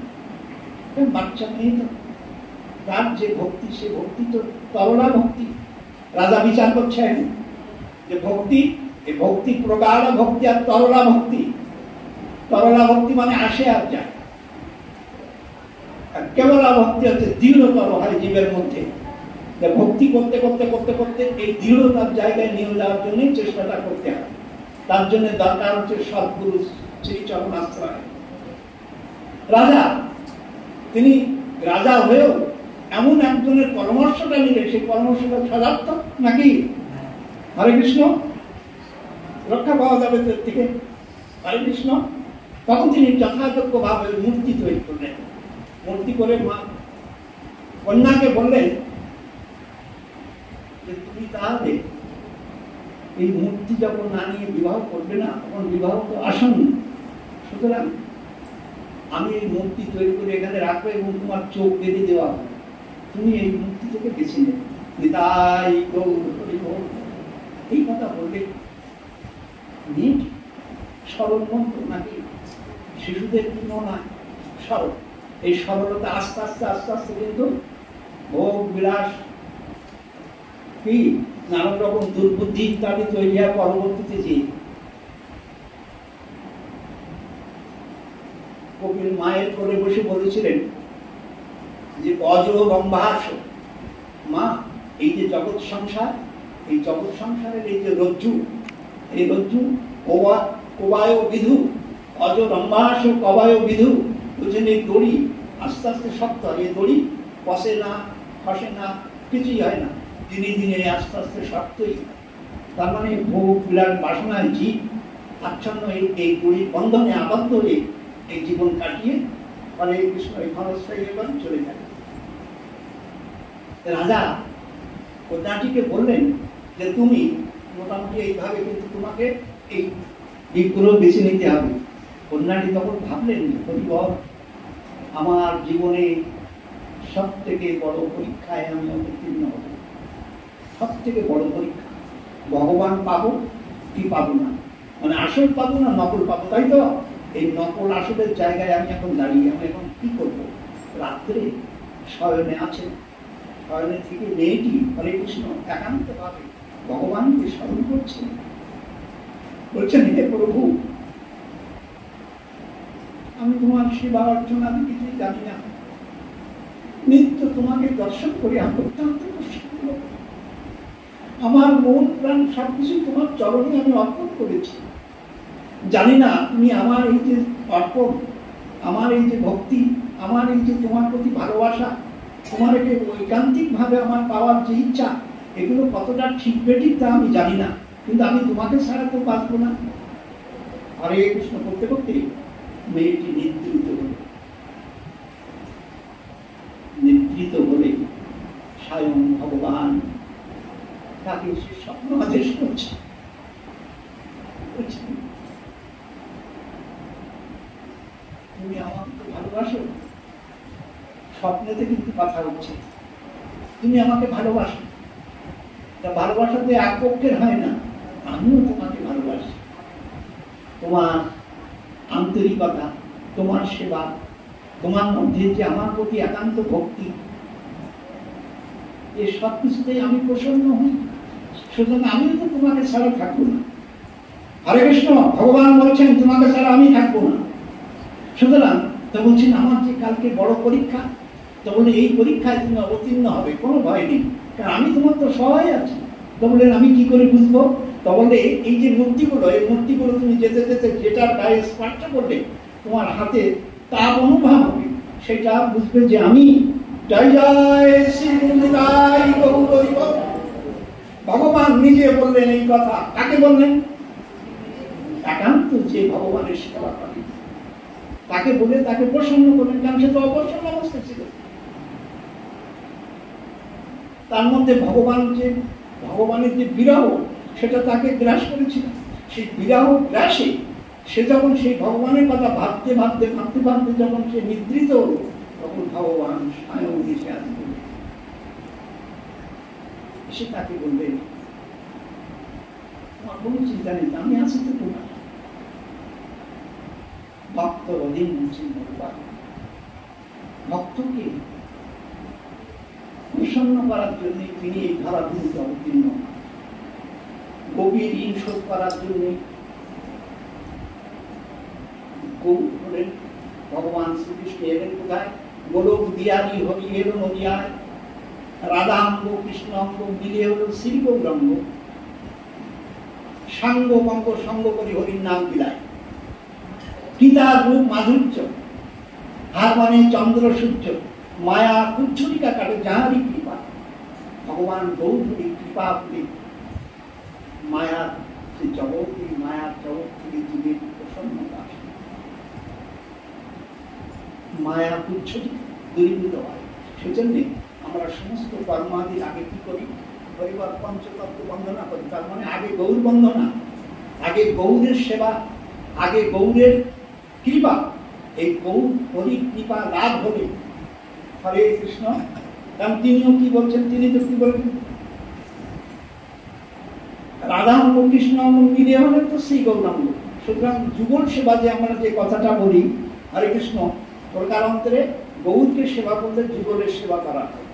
বাচ্চা মেয়ে তো, তার যে ভক্তি, সে ভক্তি তো তরলা ভক্তি। রাজা বিচার করছেন যে ভক্তি, এই ভক্তি প্রগাঢ় ভক্তি আর তরলা ভক্তি। তরলা ভক্তি মানে আসে আর যায়, আর কেবলা ভক্তি হচ্ছে দৃঢ়তর হয় জীবের মধ্যে। ভক্তি করতে করতে করতে করতে এই দৃঢ়তার জায়গায় নিয়ে যাওয়ার জন্য চেষ্টাটা করতে হবে। তার জন্য দরকার হচ্ছে সদ্গুরু শ্রী চরণাশ্রয়। রাজা, তিনি রাজা হয়েও এমন একজনের পরামর্শটা নিলে সেই পরামর্শটা সদার্থক নাকি? হরে কৃষ্ণ, রক্ষা পাওয়া যাবে তোর থেকে। হরে কৃষ্ণ। তখন তিনি যথাযোগ্য ভাবে মূর্তি তৈরি করলেন। মূর্তি করে মা কন্যাকে বললেন যে তুমি তাহলে এই মূর্তি যখন না নিয়ে বিবাহ করবে না, তখন বিবাহ তো আসন্ন, সুতরাং আমি এই মূর্তি তৈরি করে এখানে রাখবো এবং তোমার চোখ বেঁধে দেওয়া হবে, তুমি এই মূর্তি থেকে বেছে নেবে। নিতাই গৌর হরিবল। এই কথা বললে নিট সরল মন্ত্র নাকি? শিশুদের জন্য না, সরল। এই সরলতা আস্তে আস্তে আস্তে আস্তে কিন্তু ভোগ বিলাস কি নানান রকম দুর্বুদ্ধি ইত্যাদি তৈরি হয় পরবর্তীতে। যে কপিল মায়ের কোলে বসে বলেছিলেন যে অজ রম্ভাস, মা এই যে জগৎ সংসার, এই জগৎ সংসারের এই যে রজ্জু, এই রজ্জু কবায় বিধু, অজ রম্ভাস কবায় বিধু, বুঝলেন? এই দড়ি আস্তে আস্তে শক্ত হয়, এই দড়ি কষে না, খসে না, কিছুই হয় না, দিনে দিনে আস্তে আস্তে শক্তই। তার মানে ভোগ বিলাস বাসনায় জীব আচ্ছন্ন এই দড়ির বন্ধনে আবদ্ধ হয়ে এই জীবন কাটিয়ে হরে কৃষ্ণ এই ক্ষণস্থায়ী জীবন চলে যায়। রাজা কন্যাটিকে বললেন যে তুমি মোটামুটি এইভাবে কিন্তু তোমাকে এই দিকগুলো বেছে নিতে হবে। কন্যাটি তখন ভাবলেন, হরিবর, আমার জীবনে সব থেকে বড় পরীক্ষায় আমি অবতীর্ণ হব। সব থেকে বড় পরীক্ষা, ভগবান পাবো কি পাবো না, মানে আসল পাবো না নকল পাবো, তাই তো? এই নকল আসলের জায়গায় আমি এখন দাঁড়িয়ে, আমি এখন কি করবো? রাত্রে শয়নে আছে, শয়নে থেকে মেয়েটি হরে কৃষ্ণ একান্ত ভাবে ভগবানকে স্মরণ করছেন, বলছেন, হে প্রভু, আমি তোমার সেবা অর্চনা আমি কিছুই জানি না, নিত্য তোমাকে দর্শন করি, আমি অত্যন্ত প্রসন্ন, আমার মন প্রাণ সবকিছু তোমার চরণে আমি অর্পণ করেছি। জানি না তুমি আমার এই যে অর্পণ, আমার এই যে ভক্তি, আমার এই যে তোমার প্রতি ভালোবাসা, তোমার একে ঐকান্তিক ভাবে আমার পাওয়ার যে ইচ্ছা, এগুলো কতটা ঠিক বেঠিক তা আমি জানি না, কিন্তু আমি তোমাকে ছাড়া তো বাঁচবো না। হরে কৃষ্ণ করতে করতে মেয়েটি নিদ্রিত হল। নিদ্রিত হলে স্বয়ং ভগবান তাকে সে স্বপ্ন আদেশ করছে, তুমি আমাকে তো ভালোবাসো, স্বপ্নেতে কিন্তু কথা হচ্ছে, তুমি আমাকে ভালোবাসো, তা ভালোবাসাতে এক পক্ষের হয় না, আমিও তোমাকে ভালোবাসি। তোমার আন্তরিকতা, তোমার সেবা, তোমার মধ্যে যে আমার প্রতি একান্ত ভক্তি, এই সব কিছুতেই আমি প্রসন্ন হই, সুতরাং আমিও তো তোমাকে ছাড়া থাকবো না। হরে কৃষ্ণ, ভগবান বলছেন তোমাকে ছাড়া আমি থাকবো না। সুতরাং তো বলছেন আমার যে কালকে বড় পরীক্ষা, তো বলে এই পরীক্ষায় তুমি অবতীর্ণ হবে, কোনো ভয় নেই, কারণ আমি তোমার তো সহায় আছি। তো বললেন আমি কি করে বুঝবো? তো বললে এই যে মূর্তিগুলো, এই মূর্তিগুলো তুমি যেতে যেতে যেটার গায়ে স্পর্শ করলে তোমার হাতে তাপ অনুভব হবে, সেটা বুঝবে যে আমি। জয় জয় শ্রী নিতাই গৌর হরিবল। ভগবান নিজে বললেন এই কথা। কাকে বললেন? একান্ত যে ভগবানের সেবা করে তাকে বলে তাকে প্রসন্ন করলেন, কারণ সে তো অপ্রসন্ন অবস্থা ছিল। তার মধ্যে ভগবানের যে বিরহ, সেটা তাকে গ্রাস করেছিল। সেই বিরহ গ্রাসে সে যখন সেই ভগবানের কথা ভাবতে ভাবতে ভাবতে ভাবতে যখন সে নিদ্রিত হল, তখন ভগবান স্বয়ং এসে আসবেন, এসে তাকে বললেন, তোমার কোনো চিন্তা নেই, আমি আছি তো তোমার। ভক্ত অধীন বলছেন ভগবান ভক্তকে প্রসন্ন করার জন্য তিনি এই ধরাভূমিতে অবতীর্ণ, গভীর ঋণ শোধ করার জন্য ভগবান শ্রীকৃষ্ণ এলেন কোথায়? গোলক দিয়ারি হরি এলো নদিয়ায়, রাধাঙ্গ কৃষ্ণাঙ্গ মিলে হলো শ্রী গৌরাঙ্গ, সাঙ্গ বঙ্গ সঙ্গ করে হরির নাম বিলায়, পিতার রূপ মাধুর্য, হার মানে চন্দ্র সূর্য, মায়া কুচ্ছরিকা কাটে যাহারই কৃপা। ভগবান গৌরী কৃপা করে মায়ার যে জগৎ, এই মায়ার জগৎ থেকে জীবের প্রসন্নতা, মায়া কুচ্ছরিকা দূরীভূত হয়। সেজন্য আমরা সমস্ত কর্মাদির আগে কি করি? পরিবার পঞ্চতত্ত্ব বন্দনা করি। তার মানে আগে গৌর বন্দনা, আগে গৌরের সেবা, আগে গৌরের কৃপা। এই গৌর হরির কৃপা লাভ হলে হরে কৃষ্ণ, কারণ তিনিও কি বলছেন? তিনি তো কি বলছেন? রাধাঙ্গ কৃষ্ণ মিলে হলে তো শ্রী গৌরাঙ্গ। সুতরাং যুগল সেবা যে আমরা যে কথাটা বলি, হরে কৃষ্ণ, প্রকারান্তরে গৌরকে সেবা করলে যুগলের সেবা করা হয়।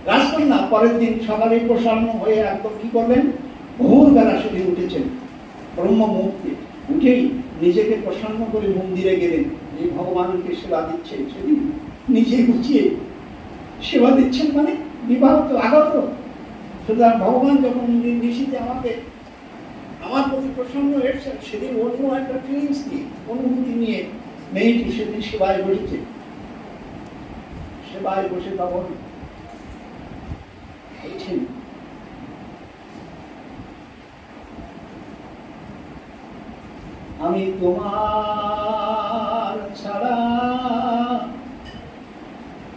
রাজকন্যা পরের দিন সকালে প্রসন্ন হয়ে একদম কি করলেন? ভোর বেলা সেদিন উঠেছেন, ব্রহ্ম মুহূর্তে উঠেই নিজেকে প্রসন্ন করে মন্দিরে গেলেন। যে ভগবানকে সেবা দিচ্ছেন সেদিন নিজে গুছিয়ে সেবা দিচ্ছেন, মানে বিবাহ তো আগত। সুতরাং ভগবান যখন নিশিতে আমাকে আমার প্রতি প্রসন্ন এসেছেন, সেদিন অন্য একটা ফিলিংস নিয়ে, অনুভূতি নিয়ে মেয়েটি সেদিন সেবায় বসেছে। সেবায় বসে তখন বলছেন, আমি তোমার ছাড়া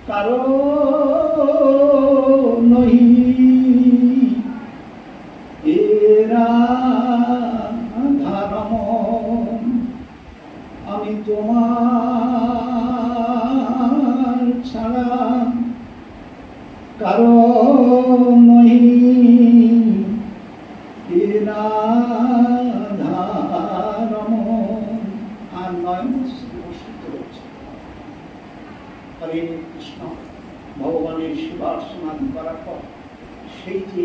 কারো নহি, রাধারমণ আমি তোমার ছাড়া কারো নহি রাধারমণ। আর নয়ন বসিত হচ্ছে। হরে কৃষ্ণ। ভগবানের সেবার সমাধি করার পর সেই যে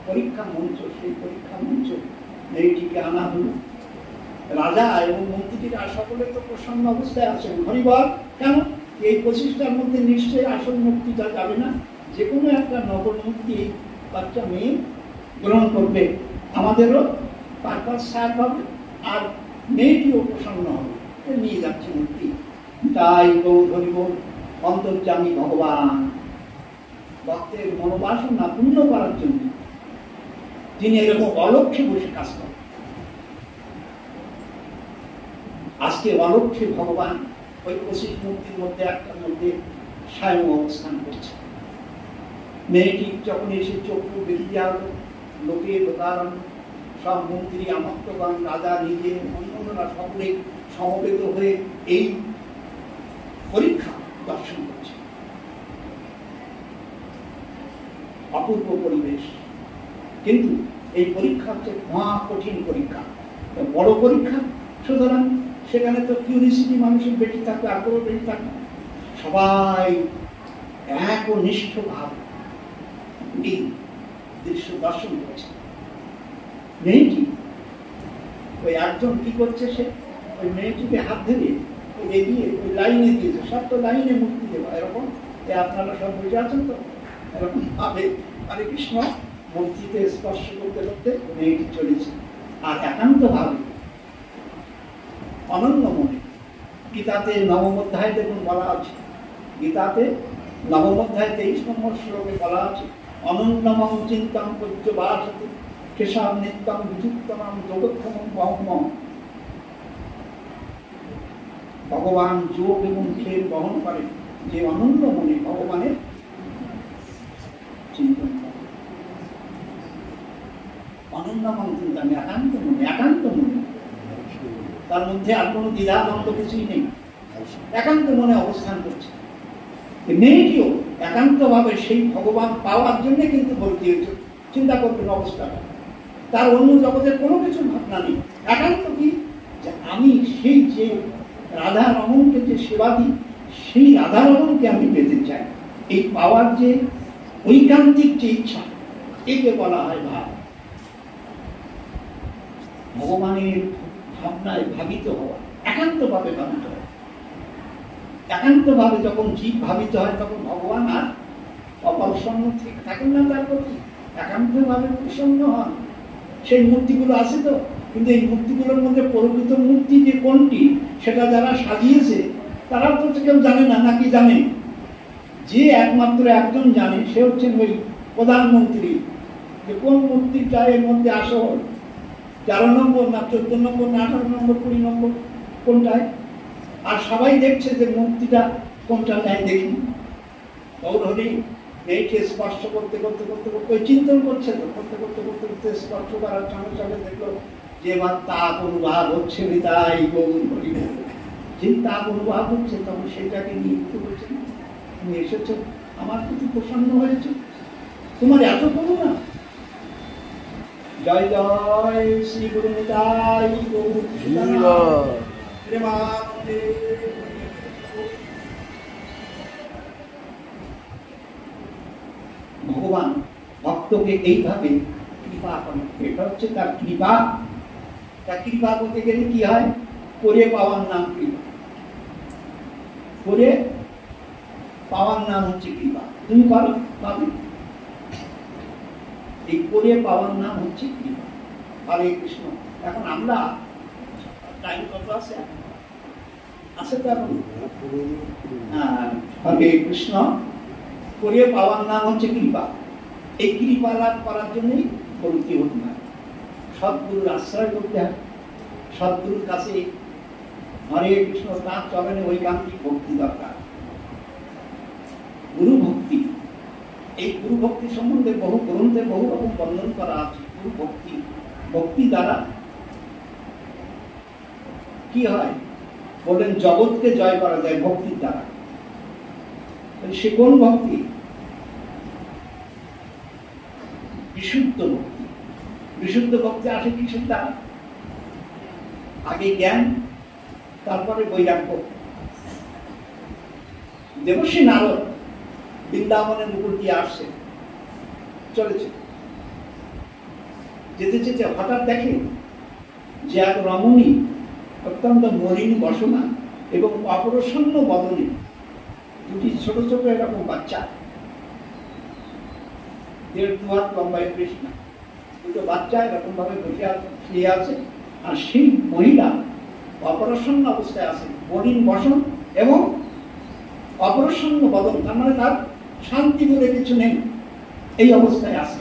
পরীক্ষা মঞ্চ, সেই পরীক্ষা মঞ্চ মেয়েটিকে আনা হলো। রাজা এবং মন্ত্রীরা সকলে তো প্রসন্ন অবস্থায় আছেন। হরিবল কেন? এই প্রচেষ্টার মধ্যে নিশ্চয়ই আসল মুক্তিটা যাবে না, যে কোনো একটা নকল মুক্তি এই বাচ্চা মেয়ে গ্রহণ করবে, আমাদেরও পারপাস সার হবে আর মেয়েটিও প্রসন্ন হবে, নিয়ে যাচ্ছে মুক্তি। তাই গৌর হরিবল অন্তর্যামী ভগবান ভক্তের মনোবাসনা পূর্ণ করার জন্য তিনি এরকম অলক্ষ্যে বসে কাজ করেন। আজকে অলক্ষ্যে ভগবান ওই 25 মূর্তির মধ্যে একটার মধ্যে স্বয়ং অবস্থান করছে। মেয়েটি যখন এসে চক্ষু বেরিয়ে যাওয়া লোকের উদাহরণ সব মন্ত্রী আমন্ত্রগণ রাজা নিজে অন্যরা সকলে সমবেত হয়ে এই পরীক্ষা দর্শন করছে। অপূর্ব পরিবেশ, কিন্তু এই পরীক্ষা হচ্ছে মহা কঠিন পরীক্ষা, বড় পরীক্ষা। সুতরাং সেখানে তো কিউরিসিটি মানুষের বেশি থাকবে, আগ্রহ বেশি থাকবে। সবাই একনিষ্ঠ ভাব এই দৃশ্য দর্শন করছে। মেয়েটি ওই একজন কি করছে, সে ওই মেয়েটিকে হাত ধরে ওই এগিয়ে ওই লাইনে দিয়েছে। সব তো লাইনে মুক্তি দেওয়া, এরকম আপনারা সব বুঝে আছেন তো, এরকম ভাবে হরে কৃষ্ণ মূর্তিতে স্পর্শ করতে করতে মেয়েটি চলেছে। আর একান্ত ভাবে অনন্য মনে। গীতাতে নবম অধ্যায় দেখুন বলা আছে, গীতাতে নবম অধ্যায় 23 নম্বর শ্লোকে বলা আছে, অনন্যমং চিন্তাং পর্যবাসতি কেশাম নিত্যং বিচিত্তমং জগৎক্ষমং বহম। ভগবান যোগ এবং খের বহন করে, যে অনন্য মনে ভগবানের চিন্তন করে। অনন্যমং চিন্তাং, একান্ত মনে, একান্ত মনে, তার মধ্যে আর কোনো দ্বিধা দ্বন্দ্ব কিছুই নেই, একান্ত মনে অবস্থান করছে। মেয়েটিও একান্ত ভাবে সেই ভগবান পাওয়ার জন্য কিন্তু ভর্তি হয়েছে। চিন্তা করবেন অবস্থাটা, তার অন্য জগতের কোনো কিছু ভাবনা নেই। একান্ত কি, যে আমি সেই যে রাধা রমণকে যে সেবা দিই, সেই রাধা রমণকে আমি পেতে চাই। এই পাওয়ার যে ঐকান্তিক যে ইচ্ছা, একে বলা হয় ভাব। ভগবানের ভাবনায় ভাবিত হওয়া, একান্ত ভাবে ভাবিত হয়। একান্ত ভাবে যখন জীব ভাবিত হয়, তখন ভগবান আর অপ্রসন্ন থাকেন না তার প্রতি, একান্ত ভাবে প্রসন্ন হন। সেই মূর্তিগুলো আছে তো, কিন্তু এই মূর্তিগুলোর মধ্যে প্রকৃত মূর্তি যে কোনটি, সেটা যারা সাজিয়েছে তারা তো কেউ জানে না, নাকি জানে? যে একমাত্র একজন জানে, সে হচ্ছেন ওই প্রধানমন্ত্রী, যে কোন মূর্তিটা এর মধ্যে আসল, 13 নম্বর না 14 নম্বর না 18 নম্বর 20 নম্বর কোনটায়। আর সবাই দেখছে যে মূর্তিটা কোনটা নেয়, দেখি গৌরহরি মেয়েকে স্পর্শ করতে করতে করতে করতে চিন্তন করছে, তো করতে করতে করতে করতে স্পর্শ করার সঙ্গে সঙ্গে দেখলো যে এবার তাপ অনুভব হচ্ছে, তাই গৌরহরি যে তাপ অনুভব হচ্ছে, তখন সেটাকে নিয়ে উঠতে বলছে, তুমি এসেছো আমার প্রতি প্রসন্ন হয়েছে, তোমার এত করুণা। জয় জয় শ্রী গুরু নিতাই গৌর প্রেমানন্দে। ভগবান ভক্তকে এইভাবে কৃপা করেন, এটা হচ্ছে তার কৃপা। তার কৃপা করতে গেলে কি হয়, করে পাওয়ার নাম কৃপা, করে পাওয়ার নাম হচ্ছে কৃপা। তুমি পারো পাবে, এই করে পাওয়ার নাম হচ্ছে কৃপা। হরে কৃষ্ণ। এখন আমরা টাইম কত আছে? আছে তো এখন? হরে কৃষ্ণ। করে পাওয়ার নাম হচ্ছে কৃপা। এই কৃপা লাভ করার জন্যই প্রবৃত্তি হতে হয়, সদ্গুরুর আশ্রয় করতে হয়, সদ্গুরুর কাছে হরে কৃষ্ণ তার চরণে ঐকান্তিক ভক্তি দরকার, গুরু ভক্তি। এই গুরু ভক্তি সম্বন্ধে বহু গ্রন্থে বহু রকম বর্ণন করা আছে। শুধু ভক্তি। ভক্তি দ্বারা কি হয় বলেন, জগৎকে জয় করা যায় ভক্তির দ্বারা। সে কোন ভক্তি? বিশুদ্ধ ভক্তি। বিশুদ্ধ ভক্তি আসে কিসের দ্বারা? আগে জ্ঞান, তারপরে বৈরাগ্য। দেবর্ষি নারদ বৃন্দাবনের উপর দিয়ে আসছে, চলেছে, যেতে যেতে হঠাৎ দেখে যে এক রমণী অত্যন্ত মলিন বসনা এবং অপরসন্ন বদনে দুটি ছোট ছোট এরকম বাচ্চা, 1.5 হাত লম্বা, বেশি না, দুটো বাচ্চা এরকম ভাবে বসে আছে, শুয়ে আছে। আর সেই মহিলা অপরসন্ন অবস্থায় আছে, মলিন বসন এবং অপরসন্ন বদন, তার মানে তার শান্তি বলে কিছু নেই, এই অবস্থায় আছে।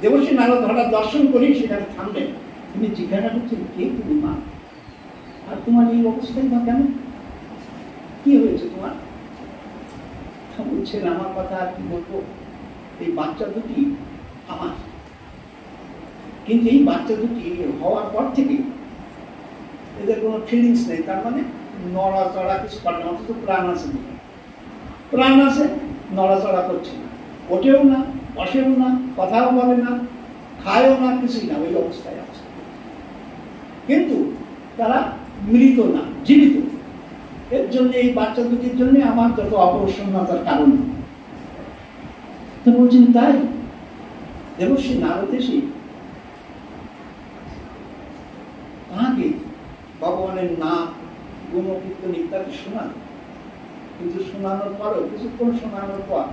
দেবর্ষি নারদ হঠাৎ দর্শন করি সেখানে থামলেন। তুমি জিজ্ঞাসা করছেন, কে তুমি মা? আর তোমার এই অবস্থায় বা কেন? কি হয়েছে তোমার? বলছেন, আমার কথা আর কি বলবো, এই বাচ্চা দুটি আমার, কিন্তু এই বাচ্চা দুটি হওয়ার পর থেকে এদের কোনো ফিলিংস নেই, তার মানে নড়াচড়া কিছু করে না, অথচ প্রাণ আছে, প্রাণ আছে, নড়াচড়া করছে না, ওঠেও না, বসেও না, কথাও বলে না, খায়ও না, কিছুই না, ওই অবস্থায় আছে। কিন্তু তারা মৃত না, জীবিত। এর জন্য এই বাচ্চা দুটির জন্য আমার যত অপরসন্নতার কারণ। তো বলছেন, তাই? দেবর্ষি নারদ এসে তাঁকে ভগবানের নাম, গুণকীর্তন ইত্যাদি শোনান। কিন্তু শোনানোর পরও, কিছুক্ষণ শোনানোর পর,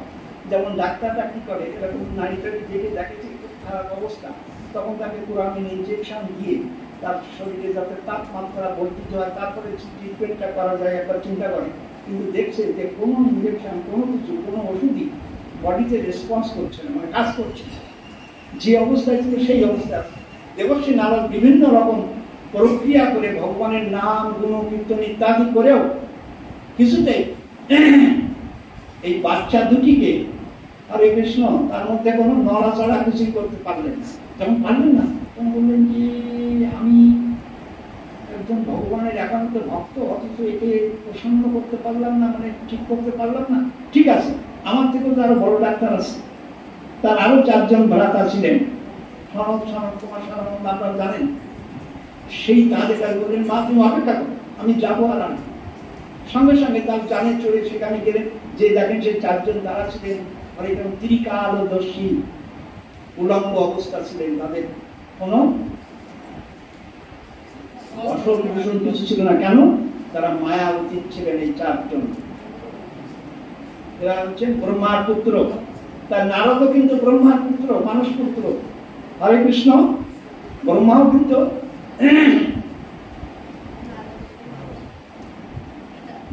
যেমন ডাক্তাররা কি করে, এরকম নারীটাকে দেখে দেখেছে খুব খারাপ অবস্থা, তখন তাকে কোরামিন ইনজেকশন দিয়ে তার শরীরে যাতে তাপমাত্রা বর্ধিত হয়, তারপরে ট্রিটমেন্টটা করা যায়, একবার চিন্তা করে। কিন্তু দেখছে যে কোনো ইনজেকশন, কোনো কিছু, কোনো ওষুধই বডিতে রেসপন্স করছে না, মানে কাজ করছে না। যে অবস্থায় ছিল সেই অবস্থায় দেবর্ষি নারদ বিভিন্ন রকম প্রক্রিয়া করে ভগবানের নাম, গুণ, কীর্তন ইত্যাদি করেও কিছুতেই এই বাচ্চা দুটিকে, হরে কৃষ্ণ, তার মধ্যে কোনো নড়াচড়া কিছুই করতে পারলেন না। যখন পারলেন না, তখন বললেন যে আমি একজন ভগবানের একান্ত ভক্ত, অথচ একে প্রসন্ন করতে পারলাম না, মানে ঠিক করতে পারলাম না। ঠিক আছে, আমার থেকেও তো আরো বড় ডাক্তার আছে, তার আরো 4 জন ভ্রাতা ছিলেন, সনদ, সনদ কুমার, সনদ, আপনারা জানেন। সেই তাদের কাছে বললেন, মা তুমি অপেক্ষা করো, আমি যাবো। আর আমি সঙ্গে সঙ্গে তার জানে চড়ে সেখানে গেলেন। যে দেখেন সেই 4 জন তারা ছিলেন একদম ত্রিকালদর্শী, উলম্ব অবস্থা ছিলেন, তাদের কোনো অসল ভূষণ কিছু ছিল না। কেন? তারা মায়া অতীত ছিলেন এই 4 জন। এরা হচ্ছেন ব্রহ্মার পুত্র। তার নারদও কিন্তু ব্রহ্মার পুত্র, মানুষ পুত্র। হরে কৃষ্ণ, ব্রহ্মাও কিন্তু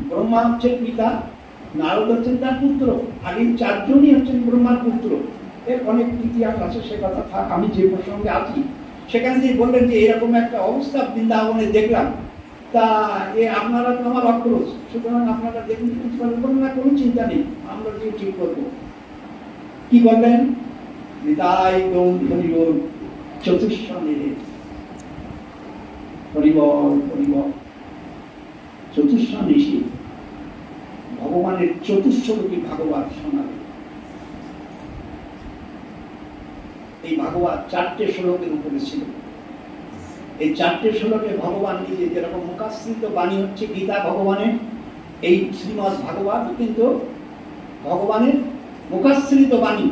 ব্রহ্মা হচ্ছেন পিতা, নারদ হচ্ছেন তার পুত্র। আর এই 4 জনই হচ্ছেন ব্রহ্মার পুত্র। এর অনেক ইতিহাস আছে, সে কথা থাক। আমি যে প্রসঙ্গে আছি সেখানে যে বললেন যে এরকম একটা অবস্থা বৃন্দাবনে দেখলাম, তা আপনারা তো আমার অক্রোশ, সুতরাং আপনারা দেখুন কিছু বলবেন না, কোনো চিন্তা নেই, আমরা যে ঠিক করবো। কি বললেন? নিতাই গৌর হরিবল, চতুষ্ষণে হরিবল হরিবল। চতুষ্ষণ এসে ভগবানের চতুষ্শ্বরূপী ভাগবত শোনাবে। এই ভাগবত 4টে শ্লোকের উপরে ছিল। এই 4টে শ্লোকে ভগবান নিজে, যেরকম মুখাশ্রিত বাণী হচ্ছে গীতা ভগবানের, এই শ্রীমদ্ ভাগবত কিন্তু ভগবানের মুখাশ্রিত বাণী,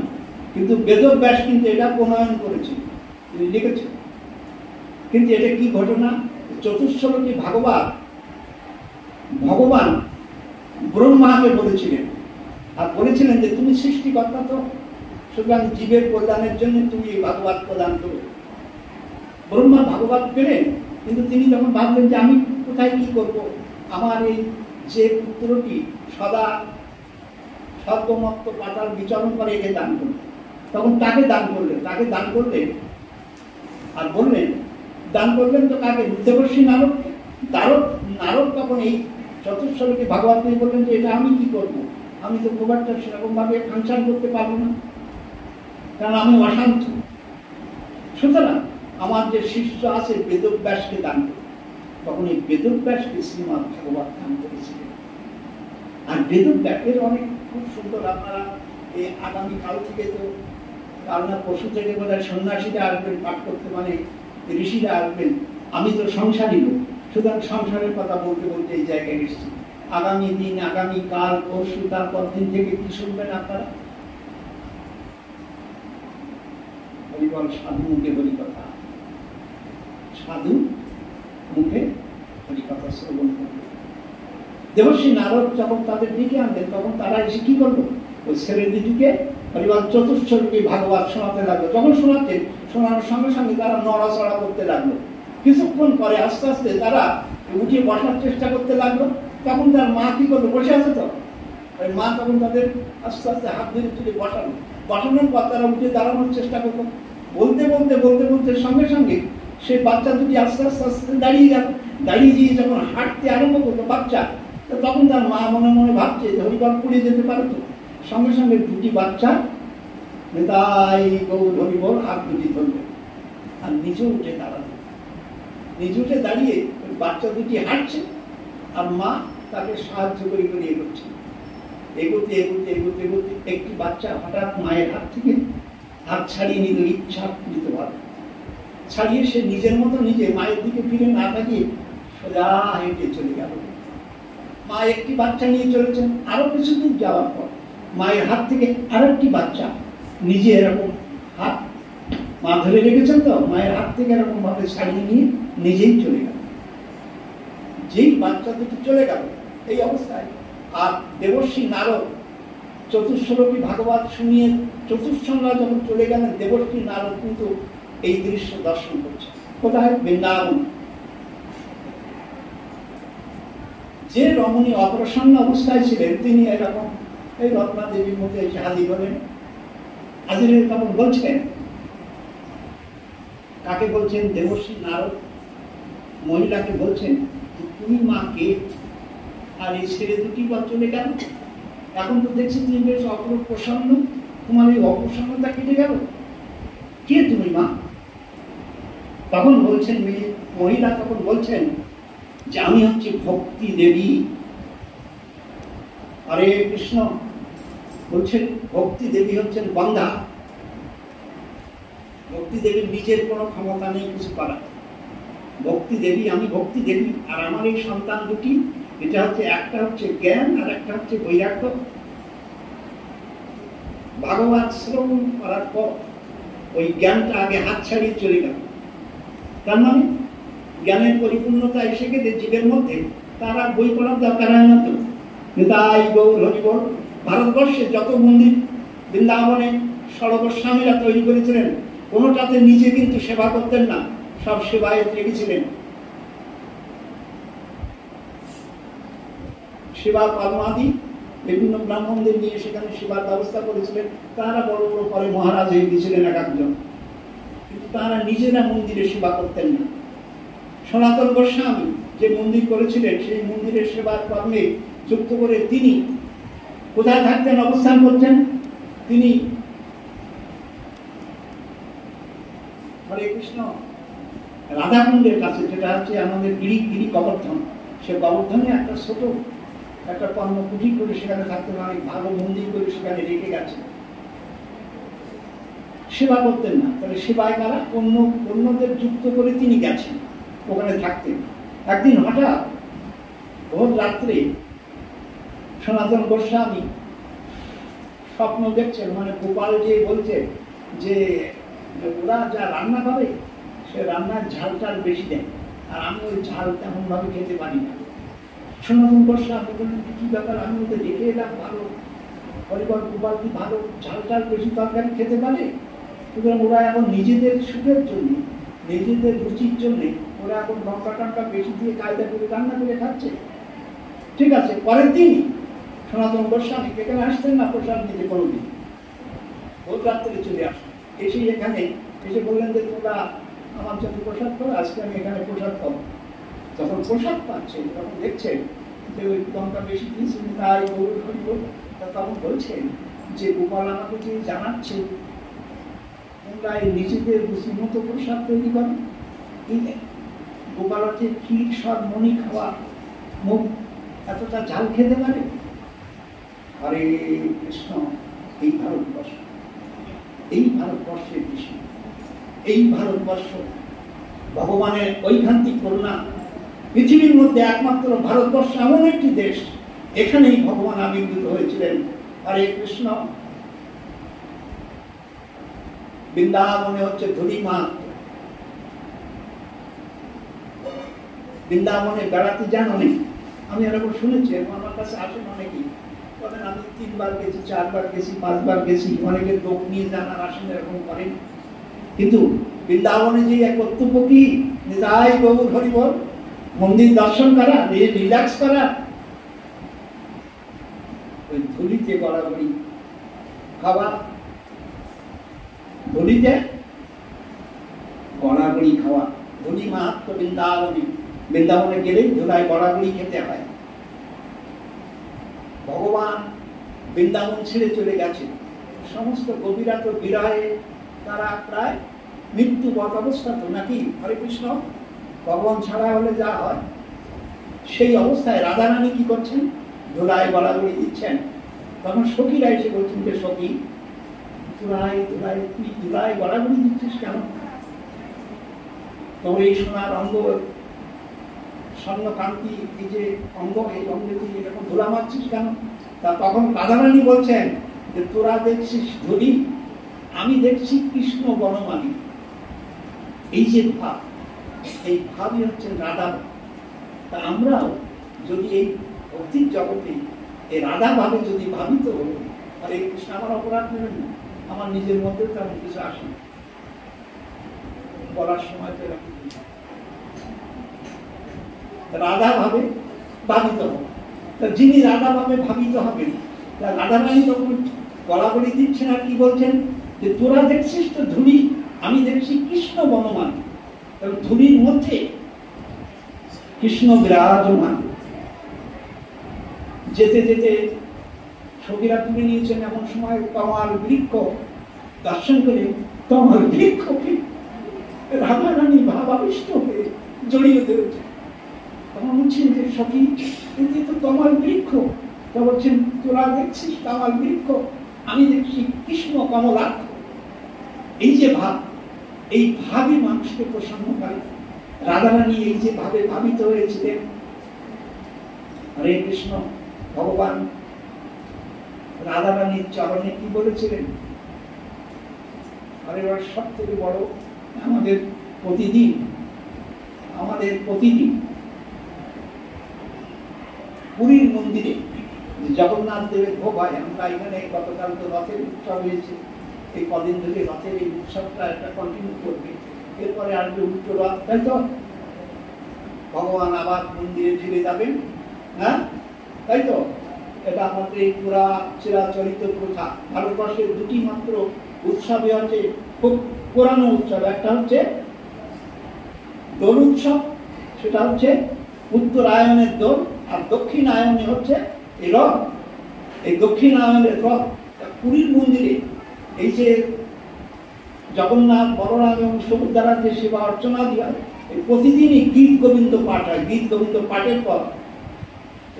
কিন্তু বেদব্যাস কিন্তু এটা প্রণয়ন করেছে, তিনি লিখেছেন। কিন্তু এটা কি ঘটনা? চতুষ্শ্বরূপী ভাগবত ভগবান ব্রহ্মাকে বলেছিলেন, আর বলেছিলেন যে তুমি সৃষ্টিকর্তা, তো সুতরাং জীবের কল্যাণের জন্য তুমি এই ভাগবত প্রদান করো। ব্রহ্মা ভাগবত পেলেন, কিন্তু তিনি যখন ভাবলেন যে আমি কোথায় কি করব, আমার এই যে পুত্রটি সদা সর্বমত্ত পাতাল বিচরণ করে, একে দান করলেন। তখন তাকে দান করলেন, তাকে দান করলেন। আর বললেন, দান করলেন তো কাকে? দেবর্ষি নারদকে। নারদ তখন এই চতুষ্শ্বরকে ভাগবত নিয়ে বললেন যে এটা আমি কি করব, আমি তো খুব একটা সেরকম ভাবে ফাংশন করতে পারবো না, কারণ আমি অশান্ত। সুতরাং আমার যে শিষ্য আছে বেদব্যাসকে দান করে, তখন এই বেদব্যাসকে শ্রীমৎ ভাগবত দান করেছিলেন। আর বেদব্যাসের অনেক খুব সুন্দর, আপনারা এই আগামীকাল থেকে তো কাল না পশু থেকে বোধহয় সন্ন্যাসীরা আসবেন পাঠ করতে, মানে ঋষিরা আসবেন। আমি তো সংসারী লোক, সুতরাং সংসারের কথা বলতে বলতে এই জায়গায় এসেছি। আগামী দিন, আগামী কাল, পরশু, তারপর দিন থেকে কি শুনবেন আপনারা? হরিবল সাধু মুখে হরিকথা, সাধু মুখে হরিকথা শ্রবণ করবে। দেবর্ষি নারদ যখন তাদের দিকে আনলেন, তখন তারা এসে কি করলো? ওই ছেলে দিদিকে হরিবল চতুর্থরূপী ভাগবত শোনাতে লাগলো। যখন শোনাতেন, শোনানোর সঙ্গে সঙ্গে তারা নড়াচড়া করতে লাগলো। কিছুক্ষণ পরে আস্তে আস্তে তারা উঠে বসার চেষ্টা করতে লাগলো। তখন তার মা কি করলো? বসে আছে তো, ওই মা তখন তাদের আস্তে আস্তে হাত ধরে তুলে বসানো। বসানোর পর তারা উঠে দাঁড়ানোর চেষ্টা করলো। বলতে বলতে বলতে বলতে সঙ্গে সঙ্গে সেই বাচ্চা দুটি আস্তে আস্তে আস্তে দাঁড়িয়ে গেল। দাঁড়িয়ে গিয়ে যখন হাঁটতে আরম্ভ করলো বাচ্চা, তখন তার মা মনে মনে ভাবছে যে হরিবল পুড়ে যেতে পারে তো। সঙ্গে সঙ্গে দুটি বাচ্চা নেতাই গৌর হরিবল হাত দুটি ধরবে আর নিজে উঠে দাঁড়াবে। নিজে উঠে দাঁড়িয়ে ওই বাচ্চা দুটি হাঁটছে আর মা তাকে সাহায্য করে করে এগোচ্ছে। এগোতে এগোতে এগোতে এগোতে একটি বাচ্চা হঠাৎ মায়ের হাত থেকে হাত ছাড়িয়ে নিল ইচ্ছাকৃতভাবে। ছাড়িয়ে সে নিজের মতো নিজে মায়ের দিকে ফিরে না তাকিয়ে সোজা হেঁটে চলে গেল। মা একটি বাচ্চা নিয়ে চলেছেন। আরো কিছুদিন যাওয়ার পর মায়ের হাত থেকে আরো একটি বাচ্চা নিজে এরকম হাত, মা ধরে রেখেছেন তো, মায়ের হাত থেকে এরকম ভাবে ছাড়িয়ে নিয়ে নিজেই চলে গেল। যেই বাচ্চা দুটি চলে গেল এই অবস্থায়, আর দেবর্ষি নারদ চতুর্শ্লোকী ভাগবত শুনিয়ে চতুর্থরা যখন চলে গেলেন, দেবর্ষি নারদ কিন্তু এই দৃশ্য দর্শন করছে। কোথায়? বৃন্দাবন। যে রমণী অপ্রসন্ন অবস্থায় ছিলেন, তিনি এরকম এই রত্না দেবীর মধ্যে এসে হাজির হলেন। হাজির হয়ে তখন বলছেন, কাকে বলছেন? দেবর্ষি নারদ মহিলাকে বলছেন, তুমি মা কে? আর এই ছেলে দুটি বা চলে গেল, এখন তো দেখছি তুমি বেশ অপ্রসন্ন, তোমার এই অপ্রসন্নতা কেটে গেল, কে তুমি মা? তখন বলছেন মহিলা, তখন বলছেন যে আমি হচ্ছে ভক্তি দেবী। আরে কৃষ্ণ বলছেন ভক্তি দেবী হচ্ছেন বন্ধা। ভক্তি দেবীর নিজের কোনো ক্ষমতা নেই কিছু করার। ভক্তি দেবী, আমি ভক্তি দেবী, আর আমার এই সন্তান দুটি, এটা হচ্ছে একটা হচ্ছে জ্ঞান আর একটা হচ্ছে বৈরাগ্য। ভাগবত শ্রবণ করার পর ওই জ্ঞানটা আগে হাত ছাড়িয়ে চলে গেল। তার মানে জ্ঞানের পরিপূর্ণতা এসে গেলে জীবের মধ্যে, তারা বই পড়ার দরকার হয় না তো। তাই গৌর হরিবল ভারতবর্ষে যত মন্দির বৃন্দাবনে সর্বস্বামীরা তৈরি করেছিলেন, কোনোটাতে নিজে কিন্তু সেবা করতেন না, সব সেবায় লেগেছিলেন। সেবা কর্মাদি বিভিন্ন ব্রাহ্মণদের নিয়ে সেখানে সেবার ব্যবস্থা করেছিলেন। তারা বড় বড় পরে মহারাজ হয়ে গিয়েছিলেন এক একজন, কিন্তু তারা নিজেরা মন্দিরে সেবা করতেন না। সনাতন গোস্বামী যে মন্দির করেছিলেন, সেই মন্দিরের সেবার কর্মে যুক্ত করে তিনি কোথায় থাকতেন, অবস্থান করতেন? তিনি হরে কৃষ্ণ রাধাকুণ্ডের কাছে, যেটা হচ্ছে আমাদের গিরি গোবর্ধন, সে গোবর্ধনে একটা ছোট একটা কর্মকুটি করে সেখানে থাকতেন, অনেক ভালো মন্দির করে সেখানে রেখে গেছে। সেবা করতেন না, তাহলে সেবায় কারা? অন্যদের যুক্ত করে তিনি গেছেন, ওখানে থাকতেন। একদিন হঠাৎ ভোর রাত্রে সনাতন গোস্বামী স্বপ্ন দেখছেন, মানে গোপাল যে বলছে যে ওরা যা রান্না করে সে রান্নার ঝালটাল বেশি দেয়, আর আমি ওই ঝাল তেমন ভাবে খেতে পারি না। সনাতন গোস্বামী বললেন, কি ব্যাপার, আমি ওদের রেখে এলাম ভালো, হরিবল গোপাল কি ভালো ঝালটাল বেশি তরকারি খেতে পারে, সুতরাং ওরা এখন নিজেদের সুখের জন্য, নিজেদের রুচির জন্য ওরা এখন লঙ্কা টঙ্কা বেশি দিয়ে কায়দা করে রান্না করে খাচ্ছে। ঠিক আছে, পরের দিন সনাতন গোস্বামী এখানে আসতেন না প্রসাদ নিতে কোনোদিন, ভোর রাত্রে চলে আসেন। এসে এখানে এসে বললেন যে তোমরা আমার জন্য প্রসাদ করো, আজকে আমি এখানে প্রসাদ পাবো। যখন প্রসাদ পাচ্ছেন তখন দেখছেন যে ওই লঙ্কা বেশি দিয়েছেন, তাই তখন বলছেন যে গোপাল আমাকে যে জানাচ্ছে প্রায় নিজেদের রুচি মতো প্রসাদ তৈরি করে। এই গোপাল হচ্ছে ক্ষীর সব মনি খাওয়া মুখ এতটা ঝাল খেতে পারে? হরে কৃষ্ণ। এই ভারতবর্ষ, এই ভারতবর্ষের কৃষ্ণ, এই ভারতবর্ষ ভগবানের ঐকান্তিক করুণা। পৃথিবীর মধ্যে একমাত্র ভারতবর্ষ এমন একটি দেশ, এখানেই ভগবান আবির্ভূত হয়েছিলেন। হরে কৃষ্ণ। বৃন্দাবনে হচ্ছে ধুলি মাত্র। বৃন্দাবনে বেড়াতে যান অনেক, আমি এরকম শুনেছি, আমার কাছে আসেন অনেকেই, বলেন আমি 3 বার গেছি, 4 বার গেছি, 5 বার গেছি। অনেকে লোক নিয়ে যান আর আসেন, এরকম করেন। কিন্তু বৃন্দাবনে যে এক কর্তব্য কি, নিতাই গৌর হরি বল, মন্দির দর্শন করা, রিল্যাক্স করা, ওই ধুলিতে গড়াগড়ি খাওয়া, ধুলিতে গড়াগড়ি খাওয়া। ধুলি মাহাত্ম বৃন্দাবনে, বৃন্দাবনে গেলেই ধুলায় গড়াগড়ি খেতে হয়। ভগবান বৃন্দাবন ছেড়ে চলে গেছে, সমস্ত কবিরা তো বিরহে তারা প্রায় মৃত্যুবৎ অবস্থা, তো নাকি? হরে কৃষ্ণ। ভগবান ছাড়া হলে যা হয়, সেই অবস্থায় রাধারানী কি করছেন? ধুলায় গড়াগড়ি দিচ্ছেন। তখন সখীরা এসে বলছেন যে সখী, ধুলায় ধুলায় তুই ধুলায় গড়াগড়ি দিচ্ছিস কেন? তোর এই সোনার অঙ্গ, স্বর্ণকান্তি, এই যে অঙ্গ, এই অঙ্গে তুই এরকম ধুলা মারছিস কেন? তা তখন রাধারানী বলছেন যে তোরা দেখছিস ধুলি, আমি দেখছি কৃষ্ণ বনমালী। এই যে ভাব, এই ভাবই হচ্ছে রাধা। তা আমরাও যদি এই ভক্তির জগতে এই রাধা ভাবে যদি ভাবিত হই, আর এই কৃষ্ণ আমার অপরাধ নেবেন না, আমার নিজের মধ্যে তেমন কিছু আসে না, বলার সময় তো এরকম রাধা ভাবে ভাবিত হবে। তা যিনি রাধা ভাবে ভাবিত হবেন, তা রাধারানী তখন গলাগলি দিচ্ছেন আর কি বলছেন যে তোরা দেখছিস তো ধুলি, আমি দেখছি কৃষ্ণ বনমান। ধুলির মধ্যে কৃষ্ণ বিরাজমান। যেতে যেতে সখীরা তুলে নিয়েছেন, এমন সময় কমল বৃক্ষ দর্শন করে কমল বৃক্ষকে রাধারানী ভাবাবিষ্ট হয়ে জড়িয়ে ধরেছে। তখন বলছেন যে সখী, এটি তো কমল বৃক্ষ। তা বলছেন তোরা দেখছিস কমল বৃক্ষ, আমি দেখছি কৃষ্ণ কমলাক্ষ। এই যে ভাব, এই ভাবই মানুষকে প্রসন্ন করে। রাধারানী এই যে ভাবে ভাবিত হয়েছিলেন। হরে কৃষ্ণ। ভগবান রাধারানীর চরণে কি বলেছিলেন? আর এবার সব থেকে বড়, আমাদের প্রতিদিন পুরীর মন্দিরে জগন্নাথ দেবের ভোগ হয়। আমরা এখানে গতকাল তো রথের উৎসব হয়েছে, এই কদিন ধরে রথের এই উৎসবটা একটা কন্টিনিউ করবে, এরপরে আসবে উল্টো রথ, তাই তো? ভগবান আবার মন্দিরে ফিরে যাবেন, হ্যাঁ তাই তো? এটা আমাদের এই পুরা চিরাচরিত প্রথা। ভারতবর্ষের দুটি মাত্র উৎসবে হচ্ছে খুব পুরানো উৎসব, একটা হচ্ছে দোল উৎসব, সেটা হচ্ছে উত্তরায়ণের দোল, আর দক্ষিণায়নে হচ্ছে এই রথ। এই দক্ষিণায়নের রথ পুরীর মন্দিরে এই যে জগন্নাথ, বলরাম এবং সুভদ্রার যে সেবা অর্চনা দিয়া, প্রতিদিনই গীত গোবিন্দ পাঠ হয়। গীত গোবিন্দ পাঠের পর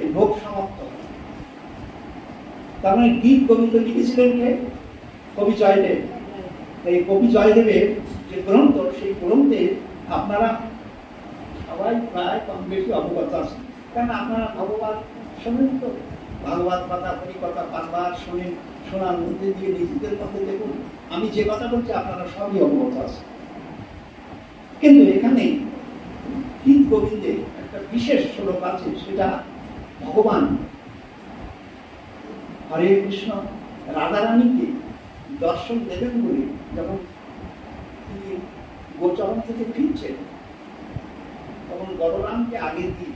এই ভোগ সমাপ্ত হয়। তার মানে গীত গোবিন্দ লিখেছিলেন কে? কবি জয়দেব। এই কবি জয়দেবের যে গ্রন্থ, সেই গ্রন্থে আপনারা সবাই প্রায় কম বেশি অবগত আছেন, কারণ আপনারা ভগবান শোনেন তো, ভাগবত কথা, হরিকথা বারবার শোনেন। শোনার মধ্যে দিয়ে নিজেদের মধ্যে দেখুন, আমি যে কথা বলছি আপনারা সবই অবগত আছেন। কিন্তু এখানে গীত গোবিন্দে একটা বিশেষ শ্লোক আছে, সেটা ভগবান হরে কৃষ্ণ রাধারানীকে দর্শন দেবেন বলে যখন তিনি গোচরণ থেকে ফিরছেন, তখন বলরামকে আগে দিয়ে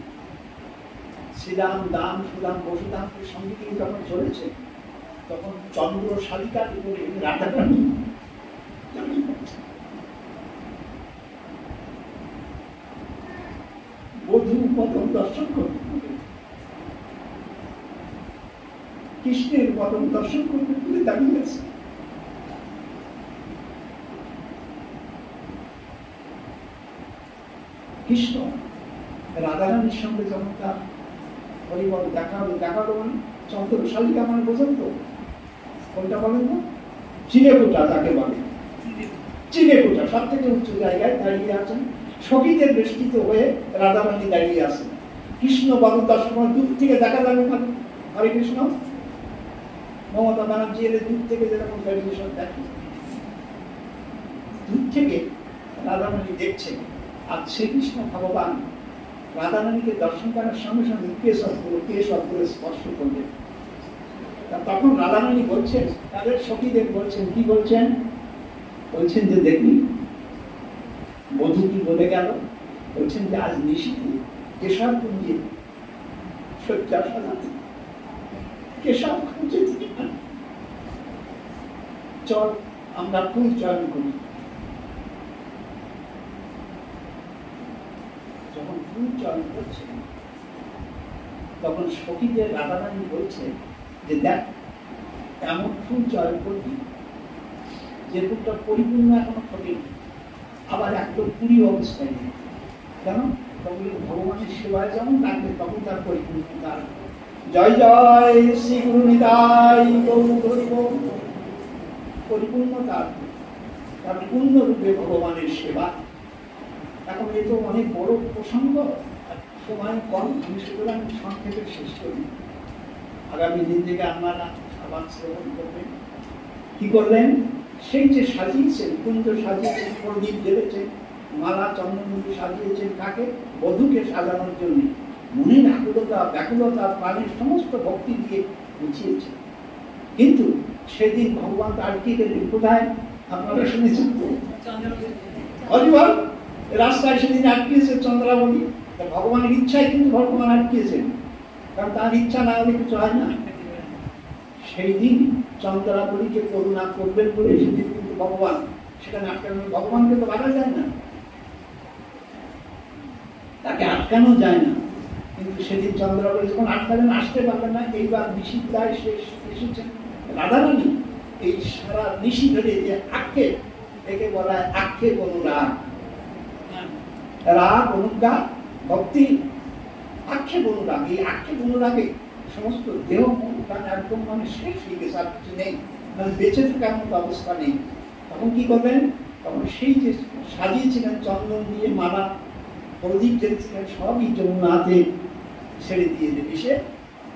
শ্রীরাম, দাম, সুদাম, বসুদামকে সঙ্গে দিয়ে যখন চলেছে, তখন চন্দ্র শালিকার উপরে রাধারানী বধূ পদম দর্শন করতে, কৃষ্ণের পদম দর্শন করতে বলে দাঁড়িয়ে আছে। কৃষ্ণ রাধারানীর সঙ্গে যখন তার পরিবার দেখা হলো মানে চন্দ্রশালিকা মানে বোঝেন তো, কোনটা বলেন তো? চিলেকোঠা যাকে বলে, চিলেকোঠা সব থেকে উচ্চ জায়গায় দাঁড়িয়ে আছেন, সখীদের বেষ্টিত হয়ে রাধারানী দাঁড়িয়ে আছেন। কৃষ্ণ বাবু দর্শন দূর থেকে দেখা যাবে মানে, হরে কৃষ্ণ। মমতা ব্যানার্জি এলে দূর থেকে যেরকম গ্র্যাজুয়েশন দেখে, দূর থেকে রাধারানী দেখছেন। আর শ্রীকৃষ্ণ ভগবান রাধারানীকে দর্শন করার সঙ্গে সঙ্গে কেশব করে স্পর্শ করলেন। তখন রাধারানী বলছেন, তাদের সখীদের বলছেন, কি বলছেন? বলছেন যে দেখি বধূ কি বলে গেল, বলছেন যে আজ নিশিতে কেশব কুঞ্জে শয্যা সাজাতে, কেশব কুঞ্জে চল আমরা ফুল চয়ন করি। যখন ফুল চয়ন করছে তখন সখীদের রাধারানী বলছে যে দেখ এমন ফুল চয়ন করবি যে ফুলটা পরিপূর্ণ এখনো ফোটেনি, আবার একদম পুরী অবস্থায় নেই। কেন? তখন ভগবানের সেবায় যেমন লাগবে তখন তার পরিপূর্ণতা। জয় জয় শ্রী গুরু নিতাই পরিপূর্ণতা, তার পূর্ণরূপে ভগবানের সেবা। এখন এ তো অনেক বড় প্রসঙ্গ, সময় কম, আমি সুতরাং সংক্ষেপে শেষ করি। আগামী দিন থেকে আপনারা আবার শ্রবণ করবেন। কি করলেন? সেই যে সাজিয়েছেন, কুঞ্জ সাজিয়েছেন, প্রদীপ জ্বেলেছেন, মালা চন্দনমুখী সাজিয়েছেন, কাকে? বধূকে সাজানোর জন্য। মনের আকুলতা ব্যাকুলতা প্রাণের সমস্ত ভক্তি দিয়ে গুছিয়েছেন। কিন্তু সেদিন ভগবান আটকে গেলেন কোথায়? আপনারা শুনেছেন তো, হরিবল রাস্তায় সেদিন আটকেছে চন্দ্রাবলী। ভগবানের ইচ্ছায় কিন্তু ভগবান আটকেছেন, কারণ তার ইচ্ছা না হলে কিছু হয় না। সেই দিন চন্দ্রাবলীকে করুণা করবেন বলে সেদিন কিন্তু ভগবান সেখানে আটকানো। ভগবানকে তো বাধা যায় না, তাকে আটকানো যায় না, কিন্তু সেদিন চন্দ্রাবলী যখন আটকালেন আসতে পারলেন না। এইবার নিশিদায় এসেছেন রাধারানী। এই সারা নিশি ধরে যে আক্ষেপ, একে বলা হয় আক্ষেপ অনুরাগ। রাগ অনুজ্ঞা ভক্তি, আক্ষেপ অনুরাগ। এই আক্ষেপ অনুরাগে সমস্ত দেহ মন একদম মানে শেষ হয়ে গেছে, আর কিছু নেই, মানে বেঁচে থাকার মতো অবস্থা নেই। তখন কি করবেন? তখন সেই যে সাজিয়েছিলেন চন্দন দিয়ে, মালা প্রদীপ জ্বেলেছিলেন, সবই যমুনাতে ছেড়ে দিয়ে দেবে। সে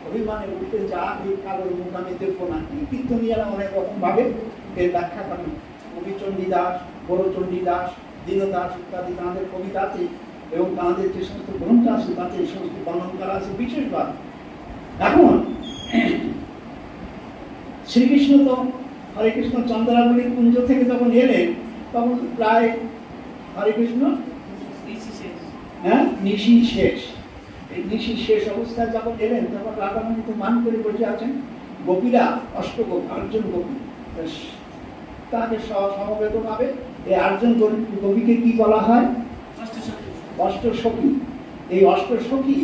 অভিমানে উঠতে যা এই কালোর মুখ আমি দেখবো না। কীর্তনীয়ারা অনেক রকম ভাবে এর ব্যাখ্যা করেন। কবি চণ্ডীদাস, বড় চণ্ডীদাস, দীনদাস ইত্যাদি তাঁদের কবিতা আছে, এবং তাঁদের যে সমস্ত গ্রন্থ আছে তাতে এই সমস্ত বর্ণন করা আছে বিশেষভাবে। এখন শ্রীকৃষ্ণ তো হরে কৃষ্ণ চন্দ্রাবলীর কুঞ্জ থেকে যখন এলেন তখন প্রায় হরে কৃষ্ণ নিশি শেষ। এই নিশি শেষ অবস্থায় যখন এলেন তখন রাধারানী তো মান করে বসে আছেন। গোপীরা অষ্টগোপ, 8 জন গোপী তাকে সমবেত ভাবে এই 8 জন গোপীকে কি বলা হয়? অষ্টসখী। এই অষ্টসখী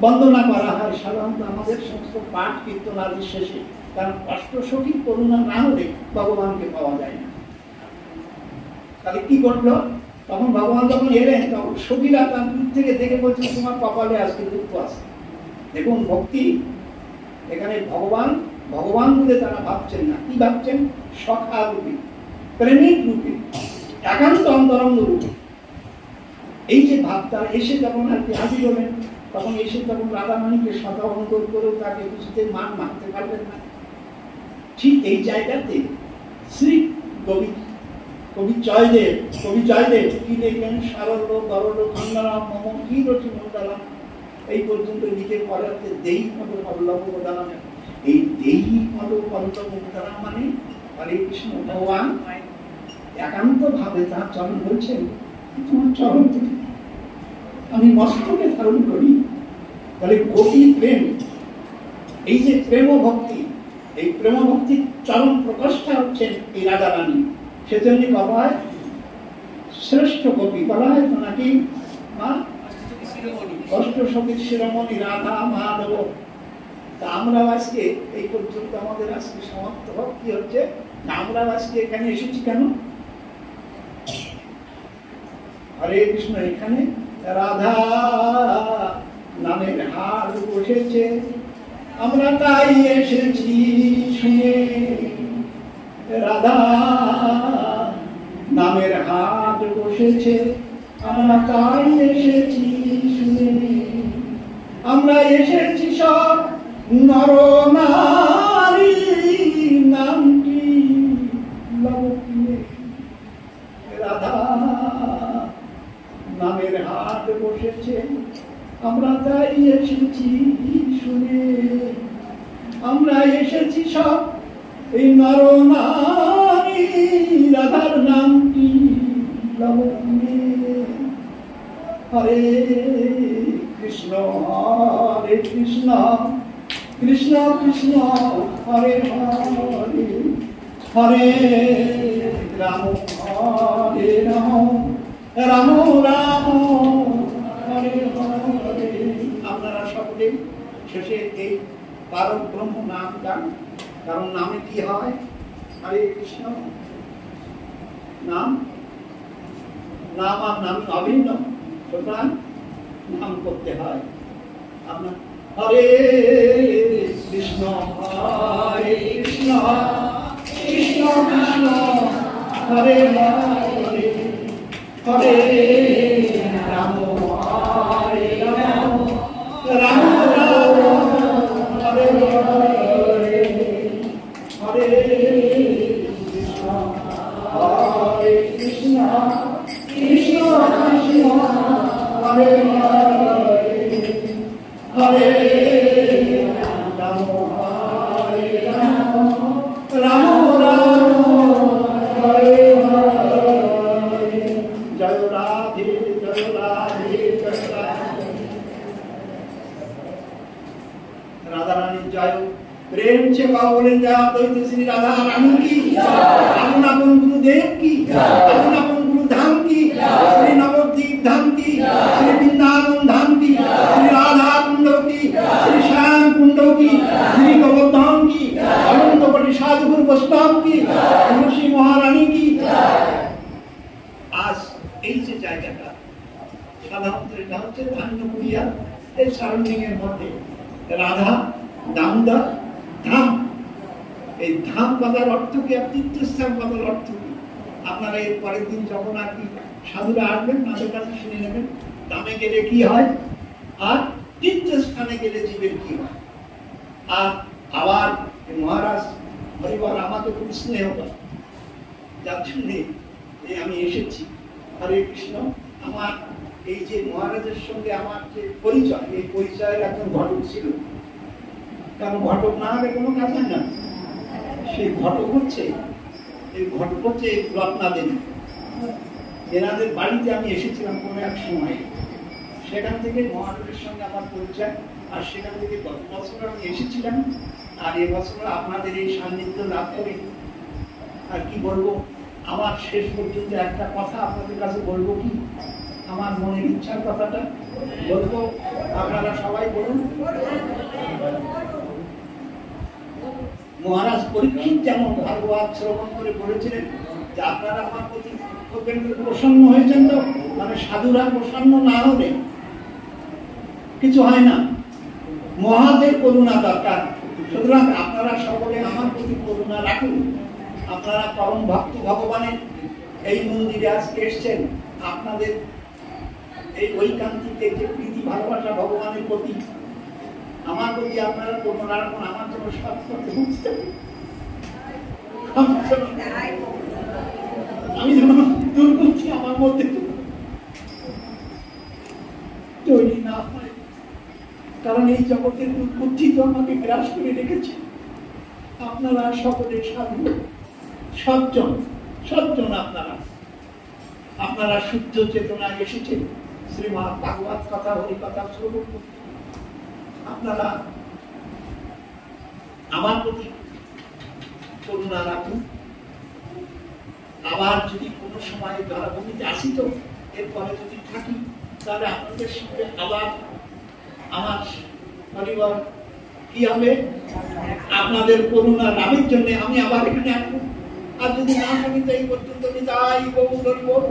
বন্দনা করা হয় সাধারণত আমাদের সমস্ত পাঠ কীর্তন আদির শেষে, কারণ অষ্টসখীর করুণা না হলে ভগবানকে পাওয়া যায় না। তাহলে কি করলো? তখন ভগবান যখন এলেন তখন সখীরা তার দূর থেকে দেখে বলছেন তোমার কপালে আজকে দুঃখ আছে। দেখুন ভক্তি, এখানে ভগবান ভগবান বলে তারা ভাবছেন না, কি ভাবছেন? সখা রূপে, প্রেমিক রূপে, একান্ত অন্তরঙ্গ রূপে। এই যে ভাবটা এসে যখন আর কি হাজির হলেন, তখন এসে তখন রাধারানীকে সদা অনুরোধ করেও তাকে কিছুতে মান মানতে পারবেন না। ঠিক এই জায়গাতে শ্রী কবি জয়দেব কি লিখলেন? সারল গরল খন্ডারাম মম কি রচি মন্ডলাম, এই পর্যন্ত লিখে পড়াতে দেই পদ পল্লব প্রদান। এই দেই পদ পল্লব প্রদান মানে হরে কৃষ্ণ ভগবান একান্ত ভাবে তার চরণ বলছেন তোমার চরণ থেকে আমি মস্তকে ধারণ করি। তাহলে গোপী প্রেম, এই যে প্রেম ভক্তি, এই প্রেম ভক্তির চরম প্রকাশটা হচ্ছেন এই রাধারানী। সেজন্য বলা হয় শ্রেষ্ঠ গোপী, বলা হয় তো নাকি অষ্টসখীর শিরোমণি রাধা মাধব। তা আমরা আজকে এই পর্যন্ত আমাদের আজকে সমাপ্ত হোক। কি হচ্ছে? আমরা আজকে এখানে এসেছি কেন? হরে কৃষ্ণ এখানে রাধা নামের হাট বসেছে, আমরা তাই এসেছি শুনে। রাধা নামের হাট বসেছে, আমরা তাই এসেছি শুনে। আমরা এসেছি সব নর নারী নামটি লবকিয়ে। রাধা নামের হাট বসেছে, আমরা তাই এসেছি শুনে। আমরা এসেছি সব এই নর নারী রাধার নামটি লবকিয়ে। হরে কৃষ্ণ হরে কৃষ্ণ কৃষ্ণ কৃষ্ণ হরে হরে, হরে রাম হরে রাম রাম রাম হরে হরে। আপনারা সকলে শেষে এই পারম ব্রহ্ম নাম গান, কারণ নামে কি হয়? হরে কৃষ্ণ নাম, নাম আর নাম অভিন্ন, সুতরাং নাম করতে হয়। আপনার হরে কৃষ্ণ হরে কৃষ্ণ কৃষ্ণ কৃষ্ণ হরে হরে, হরে রাম হরে রাম রাম রাম হরে হরে, হরে কৃষ্ণ হরে কৃষ্ণ কৃষ্ণ কৃষ্ণ হরে হরে, হরে রাম হরে রাম রাম রাম হরে হরে। জয় রাধে জয় রাধে জয় রাধে। রাধা রানীর জয়। প্রেম से बोले जा तो श्री राधा रानी की, अपना अपन गुरुदेव की, अपना अपन गुरु धाम की, श्री नवद्वीप धाम की, श्री वृंदावन धाम की, श्री राधा कुंड की, श्री श्याम कुंड की, श्री गोवर्धन की, अनंतपटी साधुगुरु वैष्णव की, तुलसी महारानी की। आज এই যে জায়গাটা সাধারণত এটা হচ্ছে ধান্যপুরিয়া এই সারাউন্ডিং এর মধ্যে রাধা দামোদর ধাম। এই ধাম পাতার অর্থ কি? তীর্থস্থান পাতার অর্থ কি? আপনারা এর পরের দিন যখন আর কি সাধুরা আসবেন তাদের কাছে শুনে নেবেন ধামে গেলে কি হয় আর তীর্থস্থানে গেলে জীবের কি হয়। আর আবার মহারাজ পরিবার আমাকে খুব স্নেহ করে, যার জন্যে আমি এসেছি। হরে কৃষ্ণ। আমার এই যে মহারাজের সঙ্গে আমার যে পরিচয়, এই পরিচয়ের একজন ঘটক ছিল। কারণ ঘটক না হলে কোনো কাজ হয় না। সেই ঘটক হচ্ছে রত্নাদেবী। এনাদের বাড়িতে আমি এসেছিলাম কোনো এক সময়, সেখান থেকে মহারাজের সঙ্গে আমার পরিচয়। আর সেখান থেকে গত বছর আমি এসেছিলাম, আর এবছর আপনাদের এই সান্নিধ্য লাভ করে আর কি বলবো, আমার শেষ পর্যন্ত একটা কথা আপনাদের কাছে বলবো। কি আমার মনের ইচ্ছার কথাটা বলবো, আপনারা সবাই বলুন। মহারাজ পরীক্ষিত যেমন ভাগবত শ্রবণ করে বলেছিলেন যে আপনারা আমার প্রতি প্রসন্ন হয়েছেন, তো মানে সাধুরা প্রসন্ন না হলে কিছু হয় না। মহাদেব করুণা দরকার। সুতরাং আপনারা সকলে আমার প্রতি করুণা রাখুন। আপনারা পরম ভক্ত ভগবানের এই মন্দিরে আজকে এসছেন, আপনাদের এই ঐকান্তিক যে প্রীতি ভালোবাসা ভগবানের প্রতি, আমার প্রতি আপনারা করুণা রাখুন। আমার জন্য সব করতে বুঝতে আমি যেমন দুর্বুদ্ধি আমার মধ্যে তৈরি না হয়, কারণ এই জগতের দুর্বুদ্ধি তো আমাকে গ্রাস করে রেখেছে। আপনারা সকলে সাধু, সজ্জন আপনারা শুদ্ধ চেতনায় এসেছেন শ্রীমদ্ ভাগবত কথা হরি কথা শ্রবণ করতে। আপনারা আমার প্রতি করুণা রাখুন। আবার যদি কোনো সময় জলাভূমিতে আসি, তো এরপরে যদি থাকি, তাহলে আপনাদের সঙ্গে আবার আমার পরিবার কি হবে, আপনাদের করুণা লাভের জন্য আমি আবার এখানে আসবো। আর যদি না থাকি তো এই পর্যন্ত বিদায় গৌর।